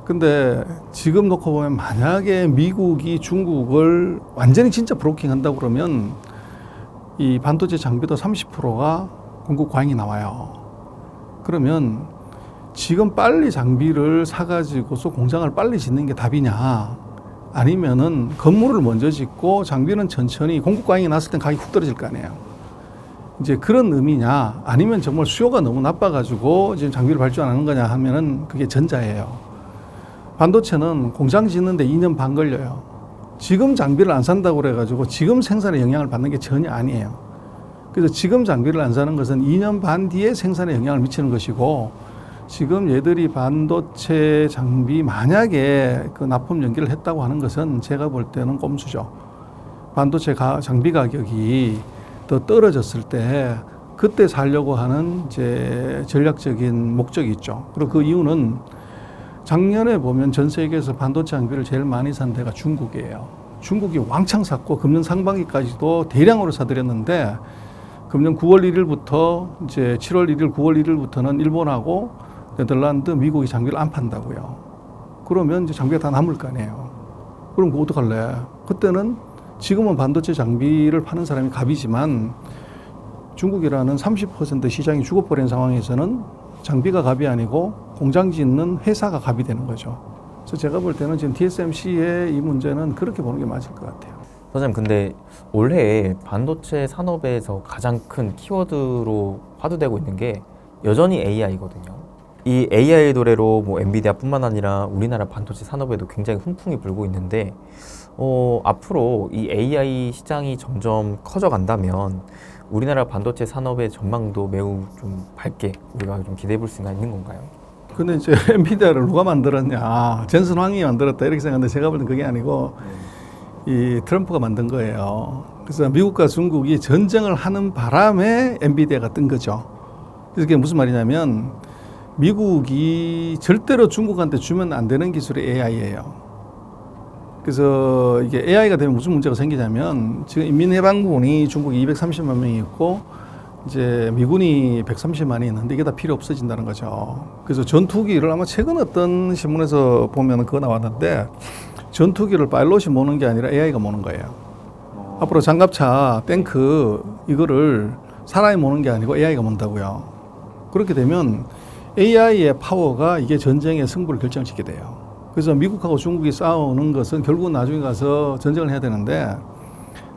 근데 지금 놓고 보면 만약에 미국이 중국을 완전히 진짜 브로킹 한다고 그러면 이 반도체 장비도 30%가 공급 과잉이 나와요. 그러면 지금 빨리 장비를 사가지고서 공장을 빨리 짓는 게 답이냐? 아니면은 건물을 먼저 짓고 장비는 천천히 공급 과잉이 났을 땐 가격이 훅 떨어질 거 아니에요. 이제 그런 의미냐? 아니면 정말 수요가 너무 나빠가지고 지금 장비를 발주 안 하는 거냐 하면은 그게 전자예요. 반도체는 공장 짓는데 2년 반 걸려요. 지금 장비를 안 산다고 그래가지고 지금 생산에 영향을 받는 게 전혀 아니에요. 그래서 지금 장비를 안 사는 것은 2년 반 뒤에 생산에 영향을 미치는 것이고 지금 얘들이 반도체 장비 만약에 그 납품 연기를 했다고 하는 것은 제가 볼 때는 꼼수죠. 반도체 장비 가격이 더 떨어졌을 때 그때 살려고 하는 이제 전략적인 목적이 있죠. 그리고 그 이유는 작년에 보면 전 세계에서 반도체 장비를 제일 많이 산 데가 중국이에요. 중국이 왕창 샀고 금년 상반기까지도 대량으로 사들였는데 금년 9월 1일부터 이제 7월 1일, 9월 1일부터는 일본하고 네덜란드, 미국이 장비를 안 판다고요. 그러면 이제 장비가 다 남을 거 아니에요. 그럼 그거 어떡할래? 그때는 지금은 반도체 장비를 파는 사람이 갑이지만 중국이라는 30% 시장이 죽어버린 상황에서는 장비가 갑이 아니고 공장 짓는 회사가 갑이 되는 거죠. 그래서 제가 볼 때는 지금 TSMC의 이 문제는 그렇게 보는 게 맞을 것 같아요. 선생님, 근데 올해 반도체 산업에서 가장 큰 키워드로 화두되고 있는 게 여전히 AI거든요. 이 AI 도래로 뭐 엔비디아뿐만 아니라 우리나라 반도체 산업에도 굉장히 훈풍이 불고 있는데 앞으로 이 AI 시장이 점점 커져간다면 우리나라 반도체 산업의 전망도 매우 좀 밝게 우리가 좀 기대해 볼 수가 있는 건가요? 근데 이제 엔비디아를 누가 만들었냐? 젠슨 황이 만들었다 이렇게 생각하는데 제가 볼 땐 그게 아니고 이 트럼프가 만든 거예요. 그래서 미국과 중국이 전쟁을 하는 바람에 엔비디아가 뜬 거죠. 그래서 그게 무슨 말이냐면 미국이 절대로 중국한테 주면 안 되는 기술이 AI예요. 그래서 이게 AI가 되면 무슨 문제가 생기냐면 지금 인민해방군이 중국이 230만 명이 있고 이제 미군이 130만이 있는데 이게 다 필요 없어진다는 거죠. 그래서 전투기를 아마 최근 어떤 신문에서 보면 그거 나왔는데 전투기를 파일럿이 모는 게 아니라 AI가 모는 거예요. 앞으로 장갑차, 탱크 이거를 사람이 모는 게 아니고 AI가 몬다고요. 그렇게 되면 AI의 파워가 이게 전쟁의 승부를 결정짓게 돼요. 그래서 미국하고 중국이 싸우는 것은 결국은 나중에 가서 전쟁을 해야 되는데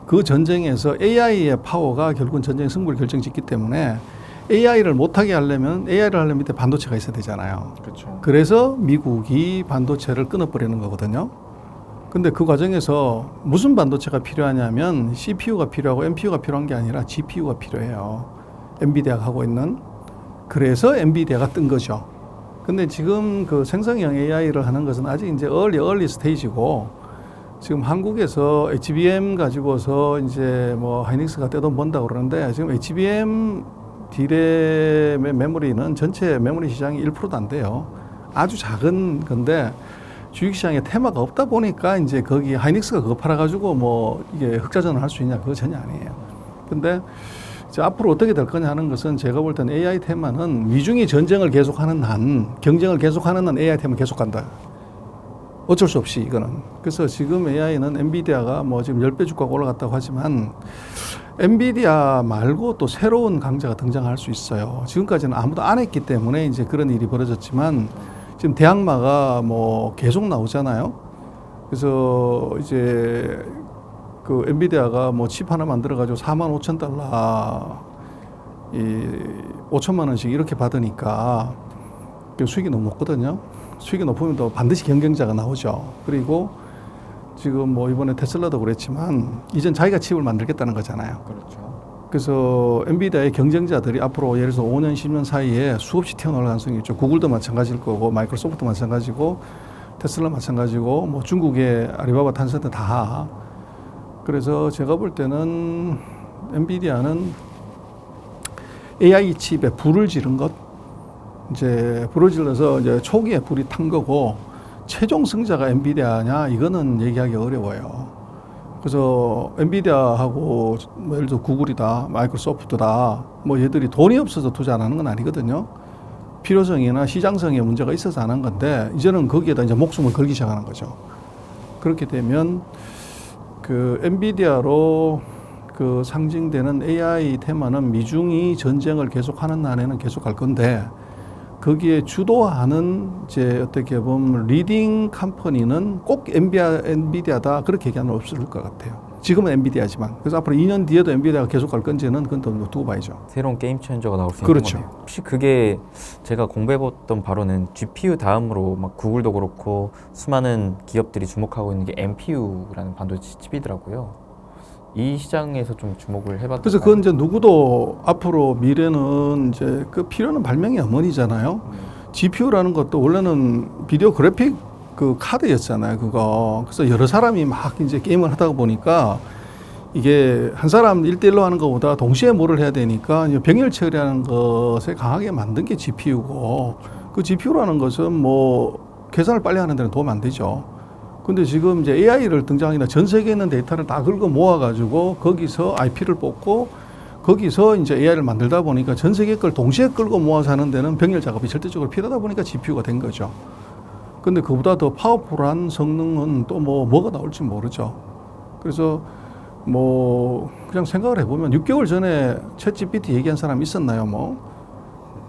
그 전쟁에서 AI의 파워가 결국은 전쟁의 승부를 결정짓기 때문에 AI를 못하게 하려면 AI를 하려면 밑에 반도체가 있어야 되잖아요. 그렇죠. 그래서 미국이 반도체를 끊어버리는 거거든요. 근데 그 과정에서 무슨 반도체가 필요하냐면 CPU가 필요하고 NPU가 필요한 게 아니라 GPU가 필요해요. 엔비디아가 하고 있는. 그래서 엔비디아가 뜬 거죠. 근데 지금 그 생성형 AI를 하는 것은 아직 이제 early 스테이지고 지금 한국에서 HBM 가지고서 이제 뭐 하이닉스가 떼돈 번다고 그러는데 지금 HBM 디램의 메모리는 전체 메모리 시장이 1%도 안 돼요. 아주 작은 건데 주식시장에 테마가 없다 보니까 이제 거기 하이닉스가 그거 팔아가지고 뭐 이게 흑자전을 할 수 있냐 그거 전혀 아니에요. 근데 이제 앞으로 어떻게 될 거냐 하는 것은 제가 볼 때는 AI 테마는 미중이 전쟁을 계속하는 한 경쟁을 계속하는 한 AI 테마 계속 간다. 어쩔 수 없이 이거는. 그래서 지금 AI는 엔비디아가 뭐 지금 10배 주가가 올라갔다고 하지만 엔비디아 말고 또 새로운 강자가 등장할 수 있어요. 지금까지는 아무도 안 했기 때문에 이제 그런 일이 벌어졌지만 지금 대항마가 뭐 계속 나오잖아요. 그래서 이제 그 엔비디아가 뭐 칩 하나 만들어가지고 45,000달러, 5천만 원씩 이렇게 받으니까 수익이 너무 높거든요. 수익이 높으면 또 반드시 경쟁자가 나오죠. 그리고 지금 뭐 이번에 테슬라도 그랬지만 이젠 자기가 칩을 만들겠다는 거잖아요. 그렇죠. 그래서 엔비디아의 경쟁자들이 앞으로 예를 들어서 5년, 10년 사이에 수없이 튀어나올 가능성이 있죠. 구글도 마찬가지일 거고, 마이크로소프트도 마찬가지고, 테슬라 마찬가지고, 뭐 중국의 아리바바, 탄센트 다. 그래서 제가 볼 때는 엔비디아는 AI 칩에 불을 지른 것, 이제 불을 질러서 이제 초기에 불이 탄 거고, 최종 승자가 엔비디아냐, 이거는 얘기하기 어려워요. 그래서 엔비디아하고 뭐 예를 들어 구글이다, 마이크로소프트다, 뭐 얘들이 돈이 없어서 투자 안 하는 건 아니거든요. 필요성이나 시장성에 문제가 있어서 안 한 건데 이제는 거기에다 이제 목숨을 걸기 시작하는 거죠. 그렇게 되면 그 엔비디아로 그 상징되는 AI 테마는 미중이 전쟁을 계속하는 날에는 계속 갈 건데 거기에 주도하는 이제 어떻게 보면 리딩 컴퍼니는 꼭 엔비디아다 그렇게 얘기하는 없을 것 같아요. 지금은 엔비디아지만 그래서 앞으로 2년 뒤에도 엔비디아가 계속 갈 건지는 그건 또 두고 봐야죠. 새로운 게임 체인저가 나올 수 있는 그렇죠. 거네요. 혹시 그게 제가 공부해봤던 바로는 GPU 다음으로 막 구글도 그렇고 수많은 기업들이 주목하고 있는 게 NPU라는 반도체 칩이더라고요. 이 시장에서 좀 주목을 해봤던. 그래서 그건 이제 누구도 앞으로 미래는 이제 그 필요는 발명의 어머니잖아요. GPU라는 것도 원래는 비디오 그래픽 그 카드였잖아요. 그거. 그래서 여러 사람이 막 이제 게임을 하다 보니까 이게 한 사람 1대1로 하는 것보다 동시에 뭐를 해야 되니까 병렬 처리하는 것에 강하게 만든 게 GPU고 그 GPU라는 것은 뭐 계산을 빨리 하는 데는 도움 안 되죠. 근데 지금 이제 AI를 등장하기나 전 세계에 있는 데이터를 다 긁어 모아가지고 거기서 IP를 뽑고 거기서 이제 AI를 만들다 보니까 전 세계 걸 동시에 끌고 모아서 하는 데는 병렬 작업이 절대적으로 필요하다 보니까 GPU가 된 거죠. 근데 그보다 더 파워풀한 성능은 또 뭐가 나올지 모르죠. 그래서 뭐 그냥 생각을 해보면 6개월 전에 챗GPT 얘기한 사람 있었나요? 뭐.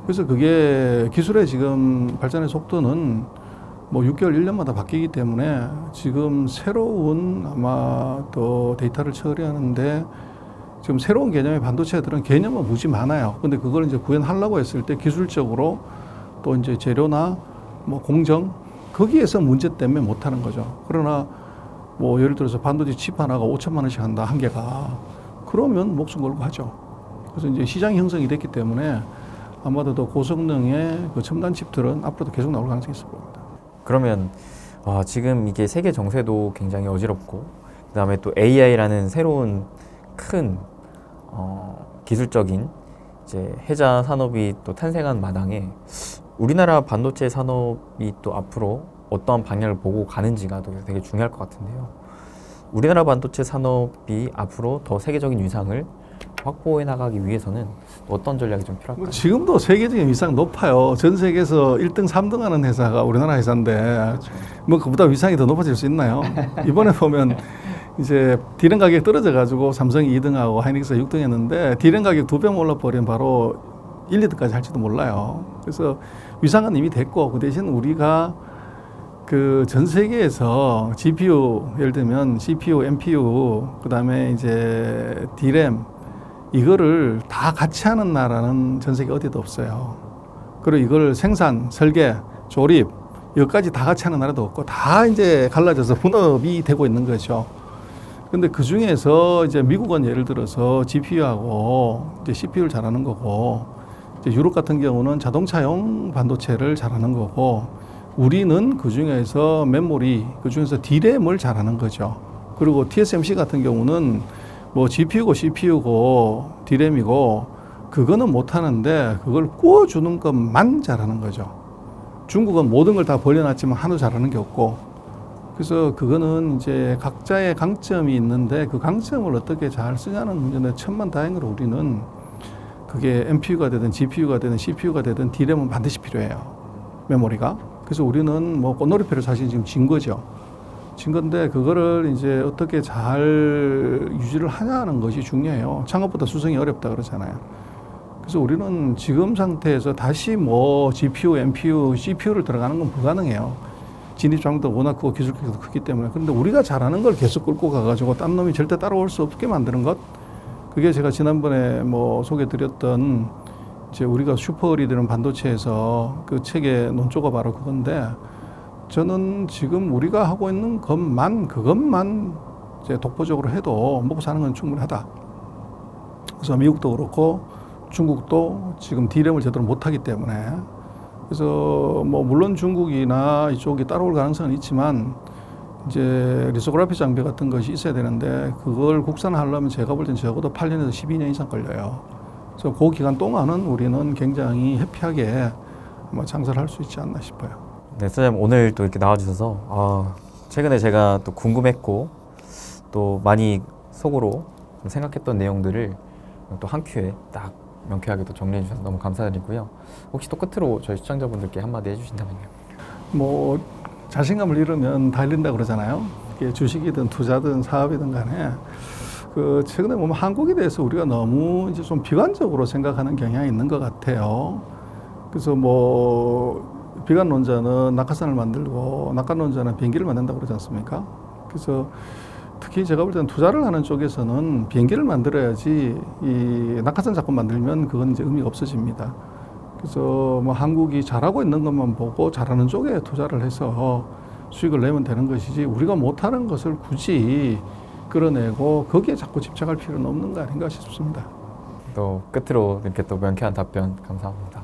그래서 그게 기술의 지금 발전의 속도는 뭐 6개월, 1년마다 바뀌기 때문에 지금 새로운 아마 또 데이터를 처리하는데 지금 새로운 개념의 반도체들은 개념은 무지 많아요. 근데 그걸 이제 구현하려고 했을 때 기술적으로 또 이제 재료나 뭐 공정 거기에서 문제 때문에 못 하는 거죠. 그러나 뭐 예를 들어서 반도체 칩 하나가 5천만 원씩 한다, 한 개가. 그러면 목숨 걸고 하죠. 그래서 이제 시장이 형성이 됐기 때문에 아마도 더 고성능의 그 첨단 칩들은 앞으로도 계속 나올 가능성이 있을 겁니다. 그러면 지금 이게 세계 정세도 굉장히 어지럽고 그다음에 또 AI라는 새로운 큰 기술적인 이제 해자 산업이 또 탄생한 마당에 우리나라 반도체 산업이 또 앞으로 어떠한 방향을 보고 가는지가 또 되게 중요할 것 같은데요. 우리나라 반도체 산업이 앞으로 더 세계적인 위상을 확보해 나가기 위해서는 어떤 전략이 좀 필요할까요? 지금도 세계적인 위상 높아요. 전 세계에서 1등, 3등 하는 회사가 우리나라 회사인데 그렇죠. 뭐 그보다 위상이 더 높아질 수 있나요? 이번에 보면 이제 디램 가격이 떨어져 가지고 삼성이 2등하고 하이닉스가 6등 했는데 디램 가격 2배 올라버리면 바로 1, 2등까지 할지도 몰라요. 그래서 위상은 이미 됐고 그 대신 우리가 그 전 세계에서 GPU 예를 들면 CPU, NPU 그다음에 이제 DRAM 이거를 다 같이 하는 나라는 전 세계 어디도 없어요. 그리고 이걸 생산, 설계, 조립 여기까지 다 같이 하는 나라도 없고 다 이제 갈라져서 분업이 되고 있는 거죠. 근데 그 중에서 이제 미국은 예를 들어서 GPU하고 이제 CPU를 잘하는 거고 이제 유럽 같은 경우는 자동차용 반도체를 잘하는 거고 우리는 그 중에서 메모리, 그 중에서 DRAM을 잘하는 거죠. 그리고 TSMC 같은 경우는 뭐 GPU고 CPU고 DRAM이고 그거는 못 하는데 그걸 구워주는 것만 잘하는 거죠. 중국은 모든 걸 다 벌려놨지만 하나도 잘하는 게 없고 그래서 그거는 이제 각자의 강점이 있는데 그 강점을 어떻게 잘 쓰냐는 문제인데 천만다행으로 우리는 그게 NPU가 되든 GPU가 되든 CPU가 되든 DRAM은 반드시 필요해요. 메모리가. 그래서 우리는 뭐 꽃놀이표를 사실 지금 진 거죠. 진 건데 그거를 이제 어떻게 잘 유지를 하냐는 것이 중요해요. 창업보다 수성이 어렵다 그러잖아요. 그래서 우리는 지금 상태에서 다시 뭐 GPU, NPU, CPU를 들어가는 건 불가능해요. 진입장도 워낙 크고 기술력도 크기 때문에. 그런데 우리가 잘하는 걸 계속 끌고 가가지고 딴 놈이 절대 따라올 수 없게 만드는 것. 그게 제가 지난번에 뭐 소개드렸던 이제 우리가 슈퍼을이 되는 반도체에서 그 책의 논조가 바로 그건데 저는 지금 우리가 하고 있는 그것만 이제 독보적으로 해도 먹고 사는 건 충분하다. 그래서 미국도 그렇고 중국도 지금 D램을 제대로 못하기 때문에 그래서 뭐 물론 중국이나 이쪽이 따라올 가능성은 있지만 이제 리소그라피 장비 같은 것이 있어야 되는데 그걸 국산하려면 제가 볼 땐 적어도 8년에서 12년 이상 걸려요. 그래서 그 기간 동안은 우리는 굉장히 해피하게 아마 장사를 할 수 있지 않나 싶어요. 네, 선생님 오늘 또 이렇게 나와주셔서 최근에 제가 또 궁금했고 또 많이 속으로 생각했던 내용들을 또 한 큐에 딱 명쾌하게 또 정리해 주셔서 너무 감사드리고요. 혹시 또 끝으로 저희 시청자분들께 한마디 해주신다면요. 뭐 자신감을 잃으면 다 잃는다 그러잖아요. 이게 주식이든 투자든 사업이든 간에 그 최근에 보면 한국에 대해서 우리가 너무 이제 좀 비관적으로 생각하는 경향이 있는 것 같아요. 그래서 뭐 비관론자는 낙하산을 만들고 낙관론자는 비행기를 만든다고 그러지 않습니까? 그래서 특히 제가 볼 때는 투자를 하는 쪽에서는 비행기를 만들어야지 이 낙하산 자꾸 만들면 그건 이제 의미가 없어집니다. 그래서 뭐 한국이 잘하고 있는 것만 보고 잘하는 쪽에 투자를 해서 수익을 내면 되는 것이지 우리가 못하는 것을 굳이 끌어내고 거기에 자꾸 집착할 필요는 없는 거 아닌가 싶습니다. 또 끝으로 이렇게 또 명쾌한 답변 감사합니다.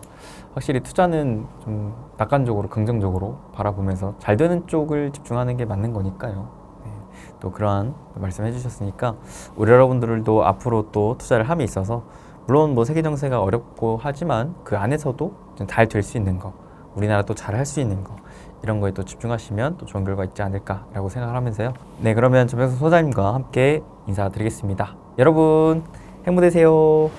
확실히 투자는 좀 낙관적으로 긍정적으로 바라보면서 잘 되는 쪽을 집중하는 게 맞는 거니까요. 네, 또 그러한 말씀해 주셨으니까 우리 여러분들도 앞으로 또 투자를 함에 있어서 물론 뭐 세계 정세가 어렵고 하지만 그 안에서도 잘 될 수 있는 거, 우리나라 또 잘 할 수 있는 거 이런 거에 또 집중하시면 또 좋은 결과 있지 않을까라고 생각을 하면서요. 네, 그러면 전병수 소장님과 함께 인사드리겠습니다. 여러분 행복 되세요.